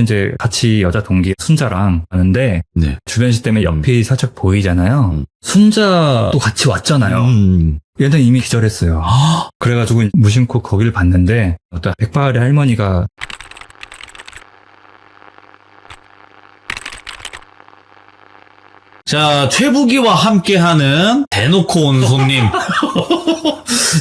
이제 같이 여자 동기 순자랑 가는데 네. 주변시 때문에 옆이 살짝 보이잖아요. 순자도 같이 왔잖아요. 얘는 이미 기절했어요. 그래가지고 무심코 거기를 봤는데 어떤 백발의 할머니가 자, 최부기와 함께하는 대놓고 온 손님.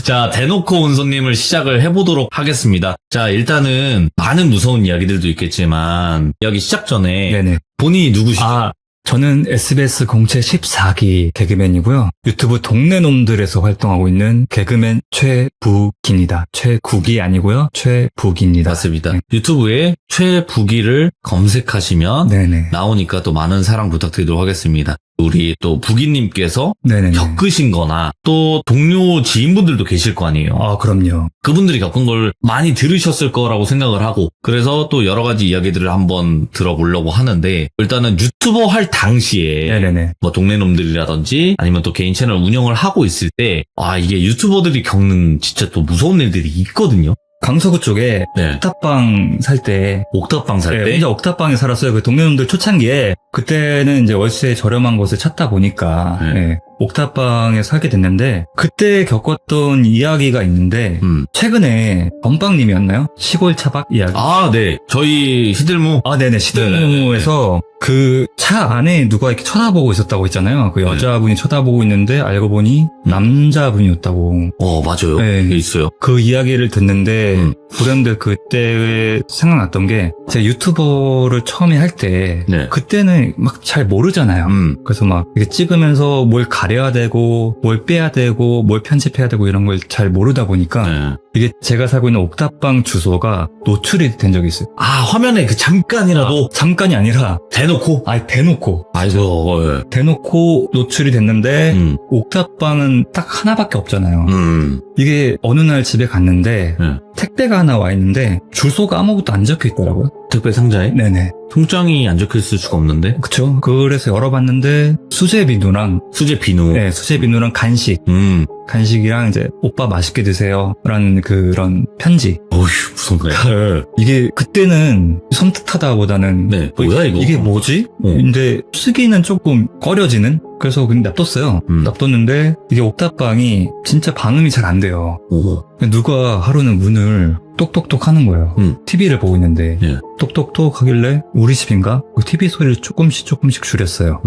자, 대놓고 온 손님을 시작을 해보도록 하겠습니다. 자, 일단은 많은 무서운 이야기들도 있겠지만 이야기 시작 전에 네네. 본인이 누구시죠? 저는 SBS 공채 14기 개그맨이고요. 유튜브 동네놈들에서 활동하고 있는 개그맨 최부기입니다. 최국이 아니고요. 최부기입니다. 맞습니다. 네. 유튜브에 최부기를 검색하시면 네네. 나오니까 또 많은 사랑 부탁드리도록 하겠습니다. 우리 또 부기님께서 네네. 겪으신 거나 또 동료 지인분들도 계실 거 아니에요. 그럼요. 그분들이 겪은 걸 많이 들으셨을 거라고 생각을 하고 그래서 또 여러 가지 이야기들을 한번 들어보려고 하는데 일단은 유튜버 할 당시에 네네네. 뭐 동네놈들이라든지 아니면 또 개인 채널 운영을 하고 있을 때 이게 유튜버들이 겪는 진짜 또 무서운 일들이 있거든요. 강서구 쪽에 네. 옥탑방 살 때 옥탑방 살 때? 혼자 옥탑방에 살았어요. 그 동네놈들 초창기에 그때는 이제 월세 저렴한 곳을 찾다 보니까 네. 옥탑방에 살게 됐는데 그때 겪었던 이야기가 있는데 최근에 건빵님이었나요? 시골 차박 이야기. 네. 저희 시들무. 네네. 시들무에서 그 차 안에 누가 이렇게 쳐다보고 있었다고 했잖아요. 그 여자분이 쳐다보고 있는데 알고 보니 남자분이었다고. 맞아요. 네. 그게 있어요. 그 이야기를 듣는데 불현듯 그때 생각났던 게 제가 유튜버를 처음에 할 때 네. 그때는 막 잘 모르잖아요. 그래서 막 이렇게 찍으면서 뭘 가려야 되고 뭘 빼야 되고 뭘 편집해야 되고 이런 걸 잘 모르다 보니까 이게 제가 살고 있는 옥탑방 주소가 노출이 된 적이 있어요. 화면에 그 잠깐이라도 잠깐이 아니라 대놓고? 대놓고. 아이고. 대놓고 노출이 됐는데 옥탑방은 딱 하나밖에 없잖아요. 이게 어느 날 집에 갔는데 택배가 하나 와 있는데 주소가 아무것도 안 적혀 있더라고요. 택배 상자에? 네네. 통장이 안 적혀 있을 수가 없는데? 그쵸. 그래서 열어봤는데 수제 비누랑 수제 비누. 네, 수제 비누랑 간식이랑 이제 오빠 맛있게 드세요 라는 그런 편지. 어휴, 무섭네. 이게 그때는 섬뜩하다보다는 네, 뭐야 이거? 이게 뭐지? 근데 쓰기는 조금 꺼려지는? 그래서 그냥 놔뒀어요. 놔뒀는데 이게 옥탑방이 진짜 방음이 잘 안 돼요. 누가 하루는 문을 똑똑똑 하는 거예요. TV를 보고 있는데 똑똑똑 하길래 우리 집인가? 그 TV 소리를 조금씩 줄였어요.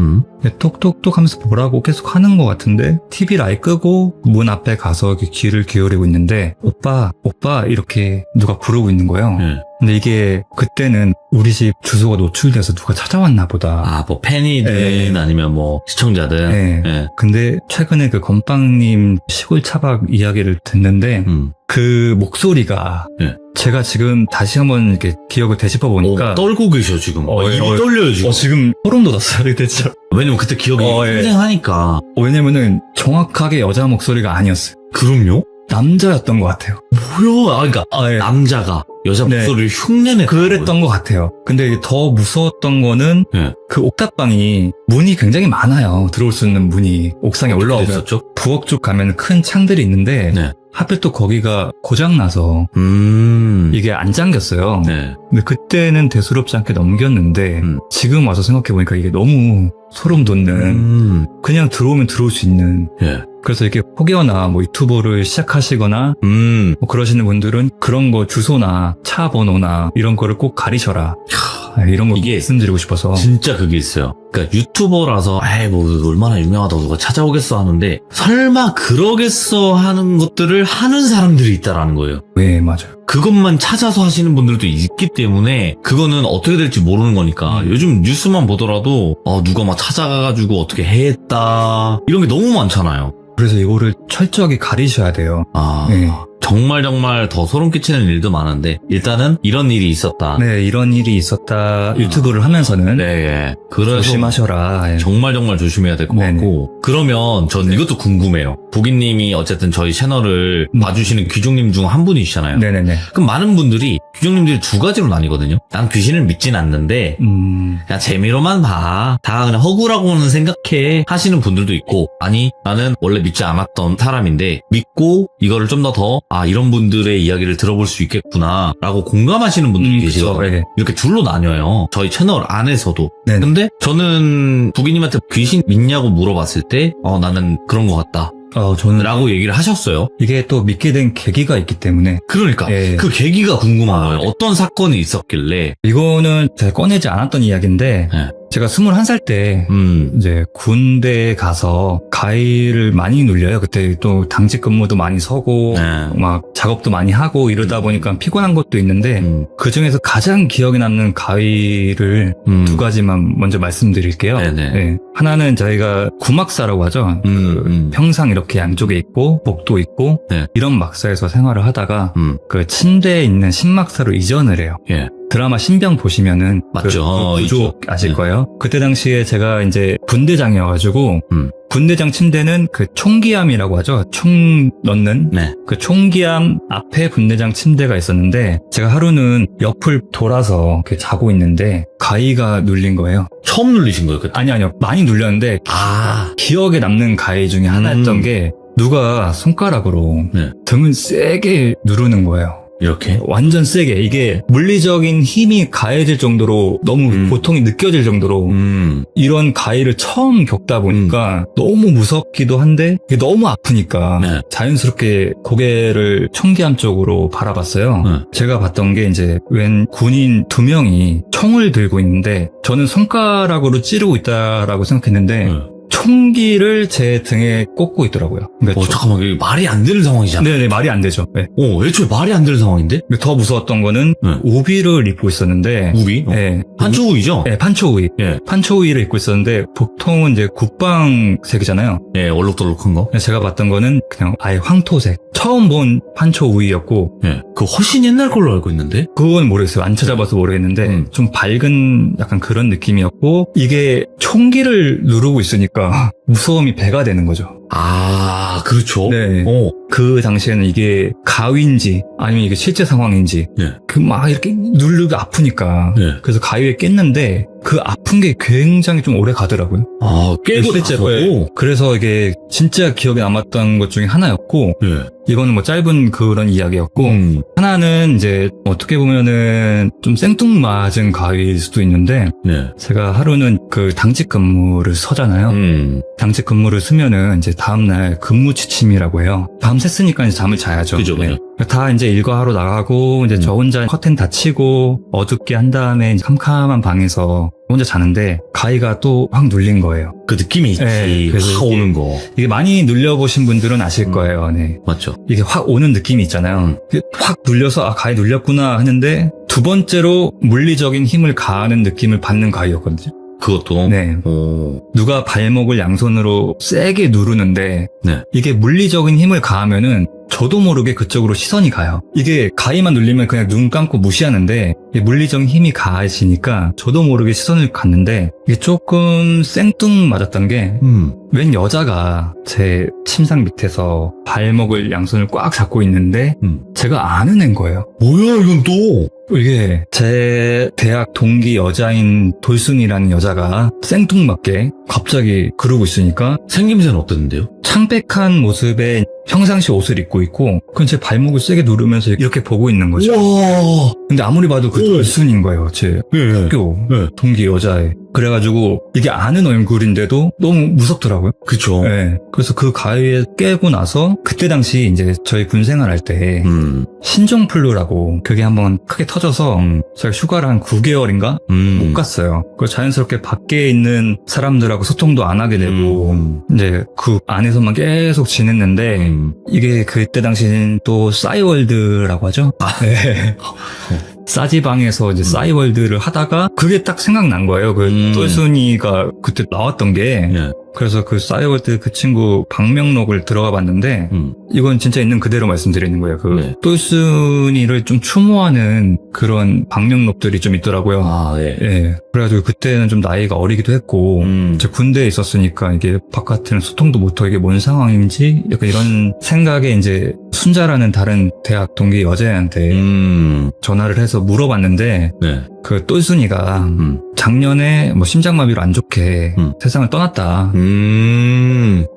똑똑똑 하면서 뭐라고 계속 하는 것 같은데 TV를 아예 끄고 문 앞에 가서 이렇게 귀를 기울이고 있는데 오빠 이렇게 누가 부르고 있는 거예요. 근데 이게 그때는 우리 집 주소가 노출돼서 누가 찾아왔나 보다. 뭐 팬이든 아니면 뭐 시청자든. 근데 최근에 그 건빵님 시골 차박 이야기를 듣는데 그 목소리가 제가 지금 다시 한번 이렇게 기억을 되짚어 보니까 떨고 계셔 지금. 입이 떨려요 지금. 지금 소름 돋았어요. 그때 진짜. 왜냐면 그때 기억이 생생하니까. 왜냐면은 정확하게 여자 목소리가 아니었어요. 그럼요? 남자였던 것 같아요. 뭐야? 남자가 여자 목소리를 흉내내. 그랬던 것 같아요. 근데 더 무서웠던 거는 그 옥탑방이 문이 굉장히 많아요. 들어올 수 있는 문이 옥상에 올라오면 부엌 쪽 가면 큰 창들이 있는데 하필 또 거기가 고장나서 이게 안 잠겼어요. 근데 그때는 대수롭지 않게 넘겼는데 지금 와서 생각해보니까 이게 너무 소름 돋는 그냥 들어오면 들어올 수 있는 그래서 이렇게 혹여나 뭐 유튜버를 시작하시거나 뭐 그러시는 분들은 그런 거 주소나 차 번호나 이런 거를 꼭 가리셔라. 이런 거 이게 말씀드리고 싶어서. 진짜 그게 있어요. 그러니까 유튜버라서 뭐 얼마나 유명하다고 누가 찾아오겠어 하는데 설마 그러겠어 하는 것들을 하는 사람들이 있다라는 거예요. 네, 맞아요. 그것만 찾아서 하시는 분들도 있기 때문에 그거는 어떻게 될지 모르는 거니까 요즘 뉴스만 보더라도 누가 막 찾아가가지고 어떻게 해했다 이런 게 너무 많잖아요. 그래서 이거를 철저하게 가리셔야 돼요. 정말 더 소름 끼치는 일도 많은데 일단은 이런 일이 있었다. 이런 일이 있었다. 유튜브를 하면서는 그래서 조심하셔라. 정말 조심해야 될 것 같고 그러면 전 이것도 궁금해요. 부기님이 어쨌든 저희 채널을 봐주시는 귀중님 중 한 분이시잖아요. 그럼 많은 분들이 귀중님들이 두 가지로 나뉘거든요. 난 귀신을 믿진 않는데 그냥 재미로만 봐. 다 그냥 허구라고는 생각해 하시는 분들도 있고 아니 나는 원래 믿지 않았던 사람인데 믿고 이거를 좀 더 이런 분들의 이야기를 들어볼 수 있겠구나 라고 공감하시는 분들이 계시거든요. 네. 이렇게 둘로 나뉘어요. 저희 채널 안에서도. 네. 근데 저는 부기님한테 귀신 믿냐고 물어봤을 때 나는 그런 것 같다 저는 라고 얘기를 하셨어요. 이게 또 믿게 된 계기가 있기 때문에. 그러니까 예. 그 계기가 궁금한 거예요. 어떤 사건이 있었길래. 이거는 제가 꺼내지 않았던 이야기인데 네. 제가 21살 때 이제 군대에 가서 가위를 많이 눌려요. 그때 또 당직 근무도 많이 서고 막 작업도 많이 하고 이러다 보니까 피곤한 것도 있는데 그 중에서 가장 기억에 남는 가위를 두 가지만 먼저 말씀드릴게요. 네. 하나는 저희가 구막사라고 하죠. 평상 이렇게 양쪽에 있고 목도 있고 이런 막사에서 생활을 하다가 그 침대에 있는 신막사로 이전을 해요. 예. 드라마 신병 보시면은 맞죠. 그 구조 아실 거예요. 그때 당시에 제가 이제 분대장이어가지고 분대장 침대는 그 총기함이라고 하죠. 총 넣는 그 총기함 앞에 분대장 침대가 있었는데 제가 하루는 옆을 돌아서 이렇게 자고 있는데 가위가 눌린 거예요. 처음 눌리신 거예요? 그때? 아니요. 많이 눌렸는데 기억에 남는 가위 중에 하나였던 게 누가 손가락으로 등을 세게 누르는 거예요. 이렇게? 완전 세게. 이게 물리적인 힘이 가해질 정도로 너무 고통이 느껴질 정도로 이런 가해를 처음 겪다 보니까 너무 무섭기도 한데 이게 너무 아프니까 자연스럽게 고개를 총기함 쪽으로 바라봤어요. 제가 봤던 게 이제 웬 군인 2명이 총을 들고 있는데 저는 손가락으로 찌르고 있다라고 생각했는데 총기를 제 등에 꽂고 있더라고요. 그러니까 잠깐만, 이게 말이 안 되는 상황이잖아. 네네, 말이 안 되죠. 네. 애초에 말이 안 되는 상황인데? 더 무서웠던 거는 우비를 입고 있었는데. 우비? 네. 판초우이죠? 네, 판초우이. 판초우이를 입고 있었는데 보통은 이제 국방색이잖아요. 네, 얼룩덜룩한 거. 제가 봤던 거는 그냥 아예 황토색. 처음 본 판초우이였고. 그거 훨씬 옛날 걸로 알고 있는데? 그건 모르겠어요. 안 찾아봐서 모르겠는데 좀 밝은 약간 그런 느낌이었고 이게 총기를 누르고 있으니까 무서움이 배가 되는 거죠. 그렇죠. 네. 그 당시에는 이게 가위인지 아니면 이게 실제 상황인지 그 막 이렇게 누르기 아프니까 그래서 가위에 깼는데 그 아픈 게 굉장히 좀 오래 가더라고요. 깨고 나서? 그래서 이게 진짜 기억에 남았던 것 중에 하나였고 이거는 뭐 짧은 그런 이야기였고 하나는 이제 어떻게 보면은 좀 생뚱맞은 가위일 수도 있는데 제가 하루는 그 당직 근무를 서잖아요. 당직 근무를 쓰면은 이제 다음날 근무 지침이라고 해요. 밤 샜으니까 이제 잠을 자야죠. 그죠. 다 이제 일과하러 나가고 이제 저 혼자 커튼 닫히고 어둡게 한 다음에 이제 캄캄한 방에서 혼자 자는데 가위가 또 확 눌린 거예요. 그 느낌이 있지. 그래서 확 오는 거. 이게 많이 눌려보신 분들은 아실 거예요. 맞죠. 이게 확 오는 느낌이 있잖아요. 확 눌려서 가위 눌렸구나 하는데 두 번째로 물리적인 힘을 가하는 느낌을 받는 가위였거든요. 그것도? 누가 발목을 양손으로 세게 누르는데 이게 물리적인 힘을 가하면은 저도 모르게 그쪽으로 시선이 가요. 이게 가위만 눌리면 그냥 눈 감고 무시하는데 이게 물리적인 힘이 가해지니까 저도 모르게 시선을 갔는데 이게 조금 생뚱맞았던 게 웬 여자가 제 침상 밑에서 발목을 양손을 꽉 잡고 있는데 제가 아는 애인 거예요. 뭐야 이건 또? 이게 제 대학 동기 여자인 돌순이라는 여자가 생뚱맞게 갑자기 그러고 있으니까 생김새는 어땠는데요? 창백한 모습에 평상시 옷을 입고 있고 그건 제 발목을 세게 누르면서 이렇게 보고 있는 거죠. 와. 근데 아무리 봐도 그 돌순인 거예요. 제 학교 동기 여자애. 그래가지고 이게 아는 얼굴인데도 너무 무섭더라고요. 그쵸. 그래서 그 가위에 깨고 나서 그때 당시 이제 저희 군 생활할 때 신종플루라고 그게 한번 크게 터져서 제가 휴가를 한 9개월인가 못 갔어요. 그래서 자연스럽게 밖에 있는 사람들하고 소통도 안 하게 되고 이제 그 안에서만 계속 지냈는데 이게 그때 당시는 또 싸이월드라고 하죠. 싸지방에서 이제 싸이월드를 하다가 그게 딱 생각난 거예요. 그 똘순이가 그때 나왔던 게. 그래서 그 싸이월드 그 친구 방명록을 들어가 봤는데 이건 진짜 있는 그대로 말씀드리는 거예요. 그 똘순이를 좀 추모하는 그런 방명록들이 좀 있더라고요. 그래가지고 그때는 좀 나이가 어리기도 했고 제 군대에 있었으니까 이게 바깥에는 소통도 못하고 이게 뭔 상황인지 약간 이런 생각에 이제 순자라는 다른 대학 동기 여자애한테 전화를 해서 물어봤는데 그 똘순이가 작년에 뭐 심장마비로 안 좋게 세상을 떠났다.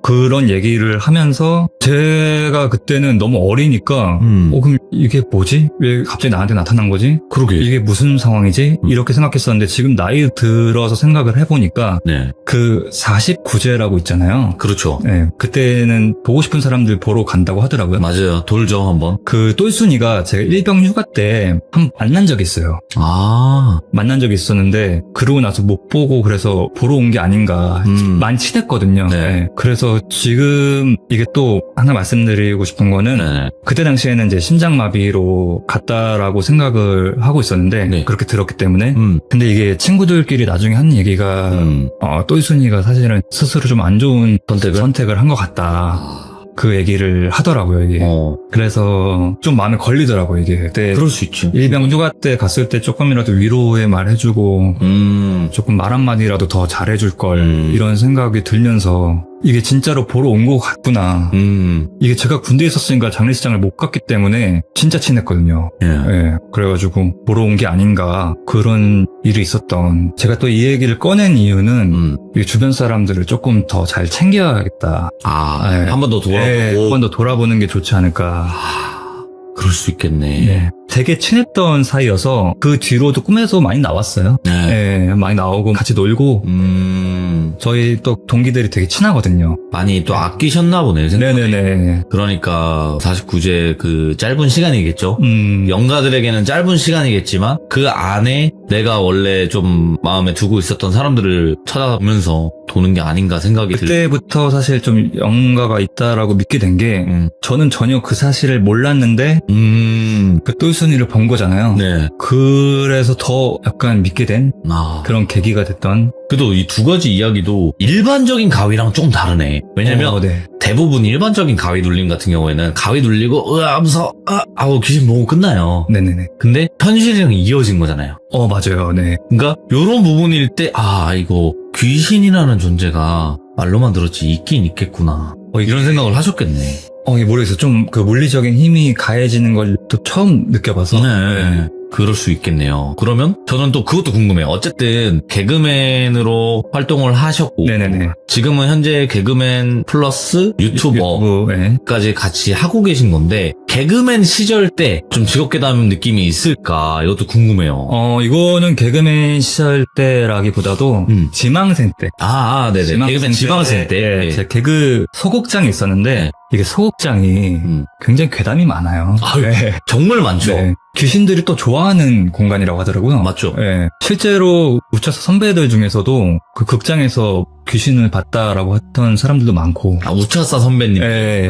그런 얘기를 하면서 제가 그때는 너무 어리니까 그럼 이게 뭐지? 왜 갑자기 나한테 나타난 거지? 그러게. 이게 무슨 상황이지? 이렇게 생각했었는데 지금 나이 들어서 생각을 해보니까 네. 그 49제라고 있잖아요. 그렇죠. 네, 그때는 보고 싶은 사람들 보러 간다고 하더라고요. 맞아요. 돌죠, 한번. 그 똘순이가 제가 일병 휴가 때 한 번 만난 적이 있어요. 만난 적이 있었는데 그러고 나서 못 보고 그래서 보러 온 게 아닌가. 많이 친했거든요. 네. 네, 그래서 지금 이게 또 하나 말씀드리고 싶은 거는 네. 그때 당시에는 이제 심장마비로 갔다라고 생각을 하고 있었는데 네. 그렇게 들었기 때문에 근데 이게 친구들끼리 나중에 한 얘기가 똘순이가 사실은 스스로 좀 안 좋은 선택을 한 것 같다. 그 얘기를 하더라고요, 이게. 그래서 좀 마음에 걸리더라고요, 이게. 그때 그럴 수 있지. 일병 휴가 때 갔을 때 조금이라도 위로의 말 해주고, 조금 말 한마디라도 더 잘해줄 걸, 이런 생각이 들면서, 이게 진짜로 보러 온 것 같구나. 이게 제가 군대에 있었으니까 장례식장을 못 갔기 때문에 진짜 친했거든요. 예. 그래가지고 보러 온 게 아닌가 그런 일이 있었던. 제가 또 이 얘기를 꺼낸 이유는 이 주변 사람들을 조금 더 잘 챙겨야겠다. 한 번 더 돌아보고. 한 번 더 돌아보는 게 좋지 않을까. 그럴 수 있겠네. 네. 되게 친했던 사이여서 그 뒤로도 꿈에서 많이 나왔어요. 네. 많이 나오고 같이 놀고. 저희 또 동기들이 되게 친하거든요. 많이 또 아끼셨나 보네요. 네네네. 그러니까 49제 그 짧은 시간이겠죠. 영가들에게는 짧은 시간이겠지만 그 안에 내가 원래 좀 마음에 두고 있었던 사람들을 찾아보면서 도는 게 아닌가 생각이 그때부터 사실 좀 영가가 있다라고 믿게 된 게 저는 전혀 그 사실을 몰랐는데 그 똘순이를 본 거잖아요. 네. 그래서 더 약간 믿게 된 그런 계기가 됐던. 그래도 이 두 가지 이야기도 일반적인 가위랑 좀 다르네. 왜냐면 대부분 일반적인 가위 눌림 같은 경우에는 가위 눌리고 무서워 하고 귀신 보고 끝나요. 네네네. 근데 현실이랑 이어진 거잖아요. 맞아요. 네. 그러니까 요런 부분일 때 이거 귀신이라는 존재가 말로만 들었지 있긴 있겠구나. 이런 생각을 하셨겠네. 이게 모르겠어요. 좀 그 물리적인 힘이 가해지는 걸 또 처음 느껴봐서. 네. 그럴 수 있겠네요. 그러면 저는 또 그것도 궁금해요. 어쨌든 개그맨으로 활동을 하셨고 네네네. 지금은 현재 개그맨 플러스 유튜버까지 같이 하고 계신 건데 개그맨 시절 때 좀 직업괴담 느낌이 있을까 이것도 궁금해요. 이거는 개그맨 시절 때라기보다도 지망생 때. 네네. 개그맨 지망생 때. 제 개그 소극장이 있었는데 이게 소극장이 굉장히 괴담이 많아요. 네. 정말 많죠. 네. 귀신들이 또 좋아하는 공간이라고 하더라고요. 맞죠. 네. 실제로 우차사 선배들 중에서도 그 극장에서 귀신을 봤다라고 했던 사람들도 많고. 우차사 선배님. 네.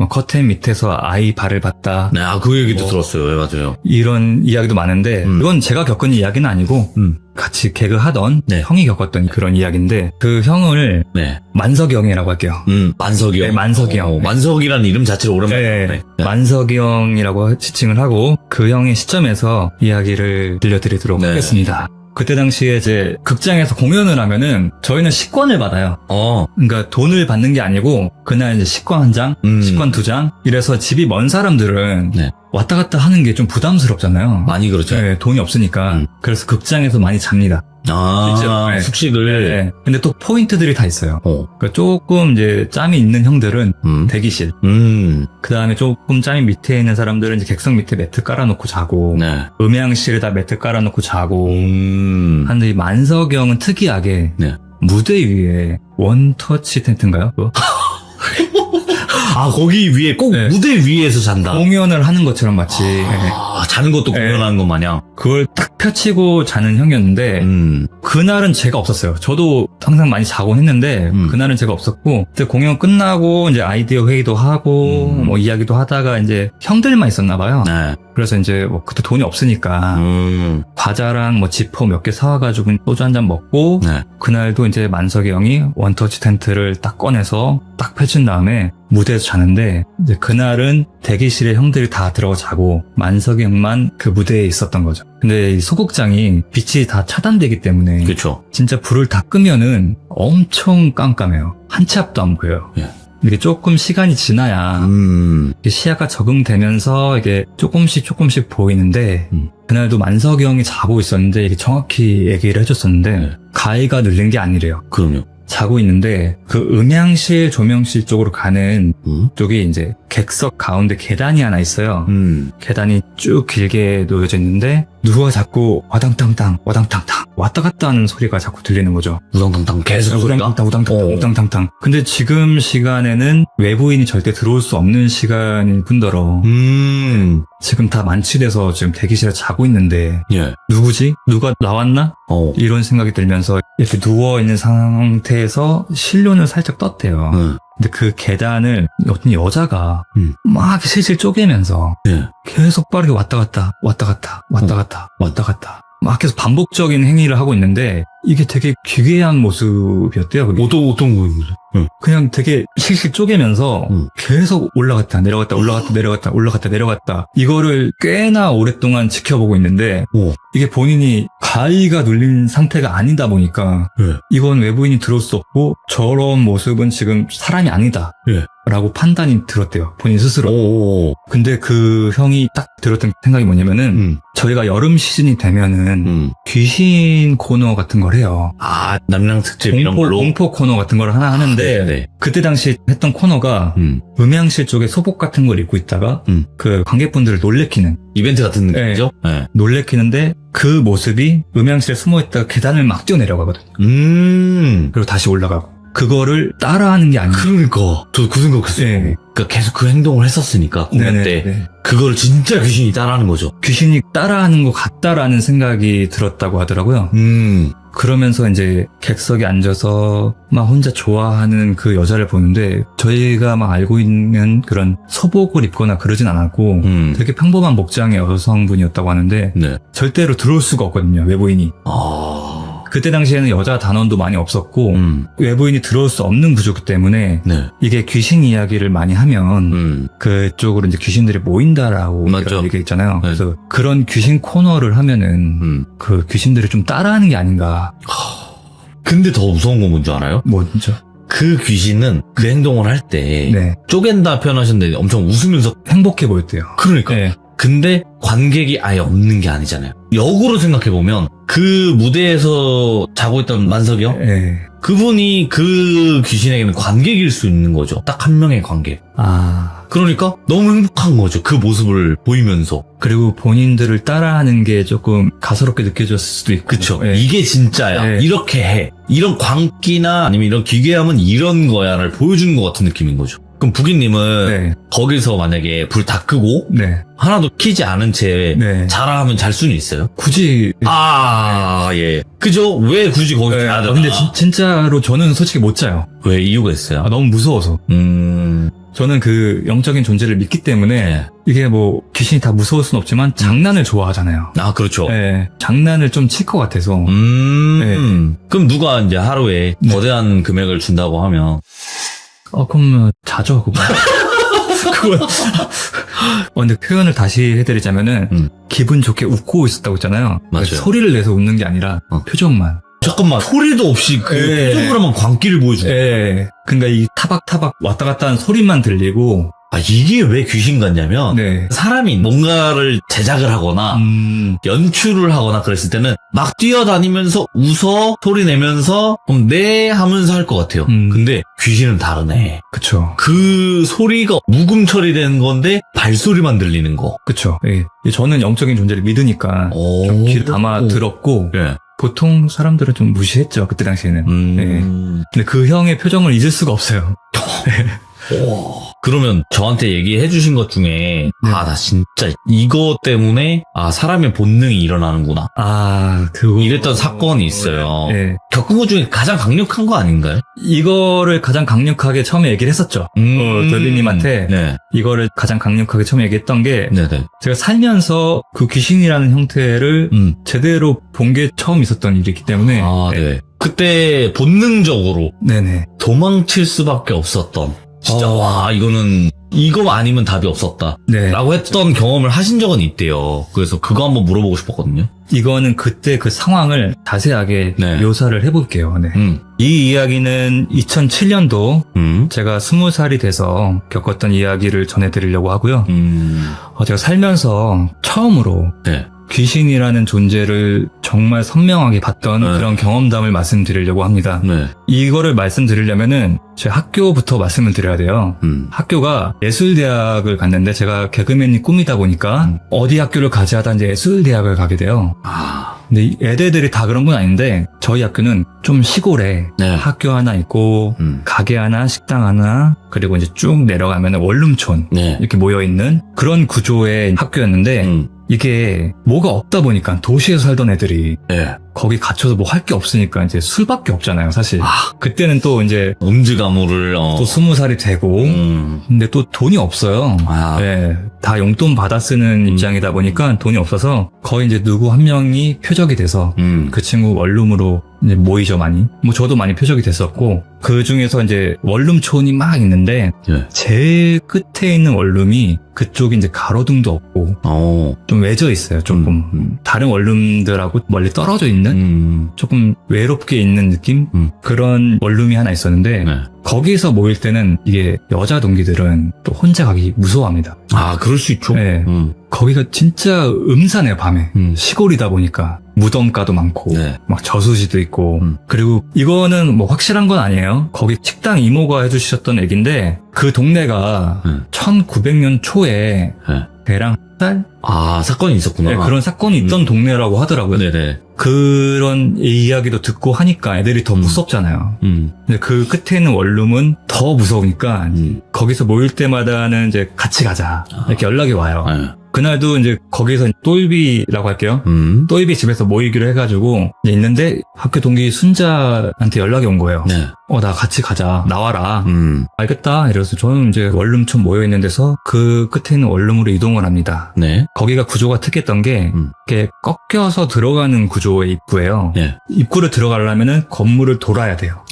커튼 밑에서 아이 발을 봤다. 네, 그 얘기도 들었어요. 네, 맞아요. 이런 이야기도 많은데 이건 제가 겪은 이야기는 아니고 같이 개그 하던 형이 겪었던 그런 이야기인데 그 형을 만석이 형이라고 할게요. 만석이 형. 네, 만석이 형. 만석이라는 이름 자체를 오랜만에. 만석이 형이라고 지칭을 하고 그 형의 시점에서 이야기를 들려드리도록 하겠습니다. 그때 당시에 이제 극장에서 공연을 하면은 저희는 식권을 받아요. 그러니까 돈을 받는 게 아니고 그날 이제 식권 한 장, 식권 2장 이래서 집이 먼 사람들은 왔다 갔다 하는 게 좀 부담스럽잖아요. 많이 그렇죠. 네, 돈이 없으니까. 그래서 극장에서 많이 잡니다. 숙식을. 네. 근데 또 포인트들이 다 있어요. 그러니까 조금 이제 짬이 있는 형들은 대기실. 그 다음에 조금 짬이 밑에 있는 사람들은 이제 객석 밑에 매트 깔아놓고 자고. 음향실에다 매트 깔아놓고 자고. 한데 이 만석이 형은 특이하게 무대 위에 원터치 텐트인가요? 거기 위에 꼭 무대 위에서 잔다. 공연을 하는 것처럼 마치. 자는 것도 공연하는 것 마냥. 그걸 딱 펼치고 자는 형이었는데, 그날은 제가 없었어요. 저도 항상 많이 자곤 했는데, 그날은 제가 없었고, 그때 공연 끝나고 이제 아이디어 회의도 하고, 뭐 이야기도 하다가 이제 형들만 있었나봐요. 그래서 이제 뭐 그때 돈이 없으니까, 과자랑 뭐 지퍼 몇 개 사와가지고 소주 한 잔 먹고, 그날도 이제 만석이 형이 원터치 텐트를 딱 꺼내서 딱 펼친 다음에 무대에서 자는데, 이제 그날은 대기실에 형들이 다 들어가 자고, 만석이 형만 그 무대에 있었던 거죠. 근데 이 소극장이 빛이 다 차단되기 때문에, 그렇죠. 진짜 불을 다 끄면은 엄청 깜깜해요. 한 치 앞도 안 보여요. 이게 조금 시간이 지나야 시야가 적응되면서 이게 조금씩 보이는데 그날도 만석이 형이 자고 있었는데 이게 정확히 얘기를 해줬었는데 가위가 눌린 게 아니래요. 그럼요. 자고 있는데 그 음향실 조명실 쪽으로 가는 쪽이 이제 객석 가운데 계단이 하나 있어요. 계단이 쭉 길게 놓여져 있는데 누가 자꾸 와당탕탕 와당탕탕 왔다 갔다 하는 소리가 자꾸 들리는 거죠. 우당탕탕 계속 소리가? 우당탕탕 우당탕탕. 근데 지금 시간에는 외부인이 절대 들어올 수 없는 시간일 뿐더러 지금 다 만취돼서 지금 대기실에 자고 있는데 누구지? 누가 나왔나? 이런 생각이 들면서 이렇게 누워있는 상태에서 실눈을 살짝 떴대요. 근데 그 계단을 어떤 여자가 막 실실 쪼개면서 계속 빠르게 왔다 갔다 왔다 갔다 왔다 갔다 왔다 갔다 막 계속 반복적인 행위를 하고 있는데 이게 되게 기괴한 모습이었대요. 그게. 어떤 거였는데? 그냥 되게 실실 쪼개면서 계속 올라갔다 내려갔다 올라갔다 내려갔다 올라갔다 내려갔다 이거를 꽤나 오랫동안 지켜보고 있는데 이게 본인이 가위가 눌린 상태가 아니다 보니까 이건 외부인이 들어올 수 없고 저런 모습은 지금 사람이 아니다 라고 판단이 들었대요. 본인 스스로. 근데 그 형이 딱 들었던 생각이 뭐냐면은 저희가 여름 시즌이 되면은 귀신 코너 같은 걸 해요. 아, 남양 특집 이런 걸로? 공포 코너 같은 걸 하나 하는데 그때 당시 했던 코너가 음향실 쪽에 소복 같은 걸 입고 있다가 그 관객분들을 놀래키는 이벤트 같은 느낌이죠? 놀래키는데 그 모습이 음향실에 숨어있다가 계단을 막 뛰어내려가거든요. 그리고 다시 올라가고 그거를 따라하는 게 아니에요. 그러니까 저도 그 생각했어요. 그러니까 계속 그 행동을 했었으니까 공연 때 그걸 진짜 귀신이 따라하는 거죠. 귀신이 따라하는 것 같다라는 생각이 들었다고 하더라고요. 그러면서 이제 객석에 앉아서 막 혼자 좋아하는 그 여자를 보는데 저희가 막 알고 있는 그런 소복을 입거나 그러진 않았고 되게 평범한 목장의 여성분이었다고 하는데 절대로 들어올 수가 없거든요. 외부인이. 그때 당시에는 여자 단원도 많이 없었고 외부인이 들어올 수 없는 구조기 때문에 이게 귀신 이야기를 많이 하면 그쪽으로 이제 귀신들이 모인다라고 얘기했잖아요. 그래서 그런 귀신 코너를 하면은 그 귀신들이 좀 따라하는 게 아닌가. 근데 더 무서운 건 뭔지 알아요? 뭐죠? 그 귀신은 그 행동을 할 때 쪼갠다 표현하셨는데 엄청 웃으면서 행복해 보였대요. 그러니까. 근데 관객이 아예 없는 게 아니잖아요. 역으로 생각해보면 그 무대에서 자고 있던 만석이 형? 그분이 그 귀신에게는 관객일 수 있는 거죠. 딱 한 명의 관객. 그러니까 너무 행복한 거죠. 그 모습을 보이면서. 그리고 본인들을 따라하는 게 조금 가소롭게 느껴졌을 수도 있고. 그쵸. 이게 진짜야. 이렇게 해. 이런 광기나 아니면 이런 기괴함은 이런 거야를 보여주는 것 같은 느낌인 거죠. 그럼 부기님은 거기서 만약에 불 다 끄고 하나도 켜지 않은 채 자라 하면 잘 수는 있어요? 굳이 그죠? 왜 굳이 거기서 자야 되나? 근데 진짜로 저는 솔직히 못 자요. 왜? 이유가 있어요? 너무 무서워서. 저는 그 영적인 존재를 믿기 때문에 이게 뭐 귀신이 다 무서울 순 없지만 장난을 좋아하잖아요. 그렇죠. 장난을 좀 칠 것 같아서. 그럼 누가 이제 하루에 거대한 금액을 준다고 하면 그럼 자죠, 그거. 그건. 근데 표현을 다시 해드리자면은, 기분 좋게 웃고 있었다고 했잖아요. 맞아요. 소리를 내서 웃는 게 아니라, 표정만. 잠깐만, 소리도 없이 그 표정으로만 광기를 보여주네. 그러니까 이 타박타박 왔다 갔다 하는 소리만 들리고, 이게 왜 귀신 같냐면 사람이 뭔가를 제작을 하거나 연출을 하거나 그랬을 때는 막 뛰어다니면서 웃어 소리 내면서 그럼 네 하면서 할 것 같아요. 근데 귀신은 다르네. 그쵸. 그 소리가 묵음 처리되는 건데 발소리만 들리는 거. 그쵸. 저는 영적인 존재를 믿으니까 좀 귀를 담아 들었고 보통 사람들은 좀 무시했죠. 그때 당시에는. 근데 그 형의 표정을 잊을 수가 없어요. 그러면 저한테 얘기해 주신 것 중에 나 진짜 이거 때문에 사람의 본능이 일어나는구나 이랬던 사건이 있어요. 겪은 것 중에 가장 강력한 거 아닌가요? 이거를 가장 강력하게 처음에 얘기를 했었죠. 돌비님한테 이거를 가장 강력하게 처음에 얘기했던 게 제가 살면서 그 귀신이라는 형태를 제대로 본 게 처음 있었던 일이기 때문에 그때 본능적으로 도망칠 수밖에 없었던 진짜 이거는 이거 아니면 답이 없었다 라고 했던 경험을 하신 적은 있대요. 그래서 그거 한번 물어보고 싶었거든요. 이거는 그때 그 상황을 자세하게 묘사를 해볼게요. 이 이야기는 2007년도 제가 20살이 돼서 겪었던 이야기를 전해드리려고 하고요. 제가 살면서 처음으로 귀신이라는 존재를 정말 선명하게 봤던 그런 경험담을 말씀드리려고 합니다. 이거를 말씀드리려면은 제 학교부터 말씀을 드려야 돼요. 학교가 예술대학을 갔는데 제가 개그맨이 꿈이다 보니까 어디 학교를 가지 하다 이제 예술대학을 가게 돼요. 근데 이 애들이 다 그런 건 아닌데 저희 학교는 좀 시골에 학교 하나 있고 가게 하나, 식당 하나, 그리고 이제 쭉 내려가면 원룸촌 이렇게 모여있는 그런 구조의 학교였는데 이게 뭐가 없다 보니까 도시에서 살던 애들이 거기 gat혀서 뭐 할 게 없으니까 이제 술밖에 없잖아요, 사실. 그때는 또 이제 음주가무를 또 20살이 되고 근데 또 돈이 없어요. 다 용돈 받아 쓰는 입장이다 보니까 돈이 없어서 거의 이제 누구 한 명이 표적이 돼서 그 친구 원룸으로 이제 모이죠, 많이. 뭐 저도 많이 표적이 됐었고 그 중에서 이제 원룸촌이 막 있는데 제일 끝에 있는 원룸이 그쪽이 이제 가로등도 없고 좀 외져 있어요, 조금. 다른 원룸들하고 멀리 떨어져 있는 조금 외롭게 있는 느낌? 그런 원룸이 하나 있었는데 거기서 모일 때는 이게 여자 동기들은 또 혼자 가기 무서워합니다. 그럴 수 있죠. 거기가 진짜 음산해요, 밤에. 시골이다 보니까 무덤가도 많고 막 저수지도 있고 그리고 이거는 뭐 확실한 건 아니에요. 거기 식당 이모가 해주셨던 얘기인데 그 동네가 1900년 초에 대랑 살? 사건이 있었구나. 그런 사건이 있던 동네라고 하더라고요. 그런 이야기도 듣고 하니까 애들이 더 무섭잖아요. 근데 그 끝에 있는 원룸은 더 무서우니까 거기서 모일 때마다는 이제 같이 가자 이렇게 연락이 와요. 그날도 이제 거기서 똘비라고 할게요. 똘비 집에서 모이기로 해가지고 이제 있는데 학교 동기 순자한테 연락이 온 거예요. 나 같이 가자. 나와라. 알겠다. 이래서 저는 이제 원룸촌 모여있는 데서 그 끝에 있는 원룸으로 이동을 합니다. 거기가 구조가 특이했던 게 이렇게 꺾여서 들어가는 구조의 입구예요. 입구를 들어가려면은 건물을 돌아야 돼요.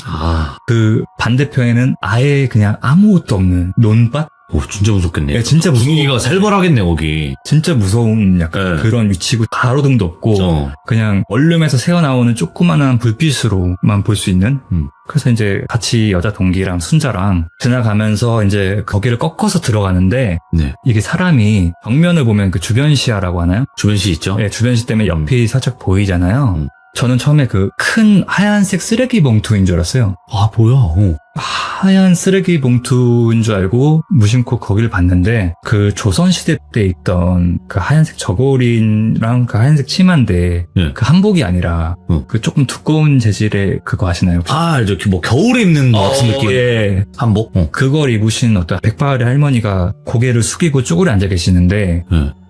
그 반대편에는 아예 그냥 아무것도 없는 논밭? 진짜 무섭겠네. 진짜 분위기가 살벌하겠네, 거기. 진짜 무서운 약간 그런 위치고 가로등도 없고 그냥 원룸에서 새어나오는 조그마한 불빛으로만 볼 수 있는 그래서 이제 같이 여자 동기랑 순자랑 지나가면서 이제 거기를 꺾어서 들어가는데 이게 사람이 벽면을 보면 그 주변시야라고 하나요? 주변시 있죠? 주변시 때문에 옆이 살짝 보이잖아요. 저는 처음에 그 큰 하얀색 쓰레기 봉투인 줄 알았어요. 뭐야? 하얀 쓰레기 봉투인 줄 알고 무심코 거기를 봤는데 그 조선시대 때 있던 그 하얀색 저고리랑 그 하얀색 치마인데 그 한복이 아니라 그 조금 두꺼운 재질의 그거 아시나요? 알죠. 뭐 겨울에 입는 것 같은 느낌. 한복? 그걸 입으신 어떤 백발의 할머니가 고개를 숙이고 쪼그려 앉아 계시는데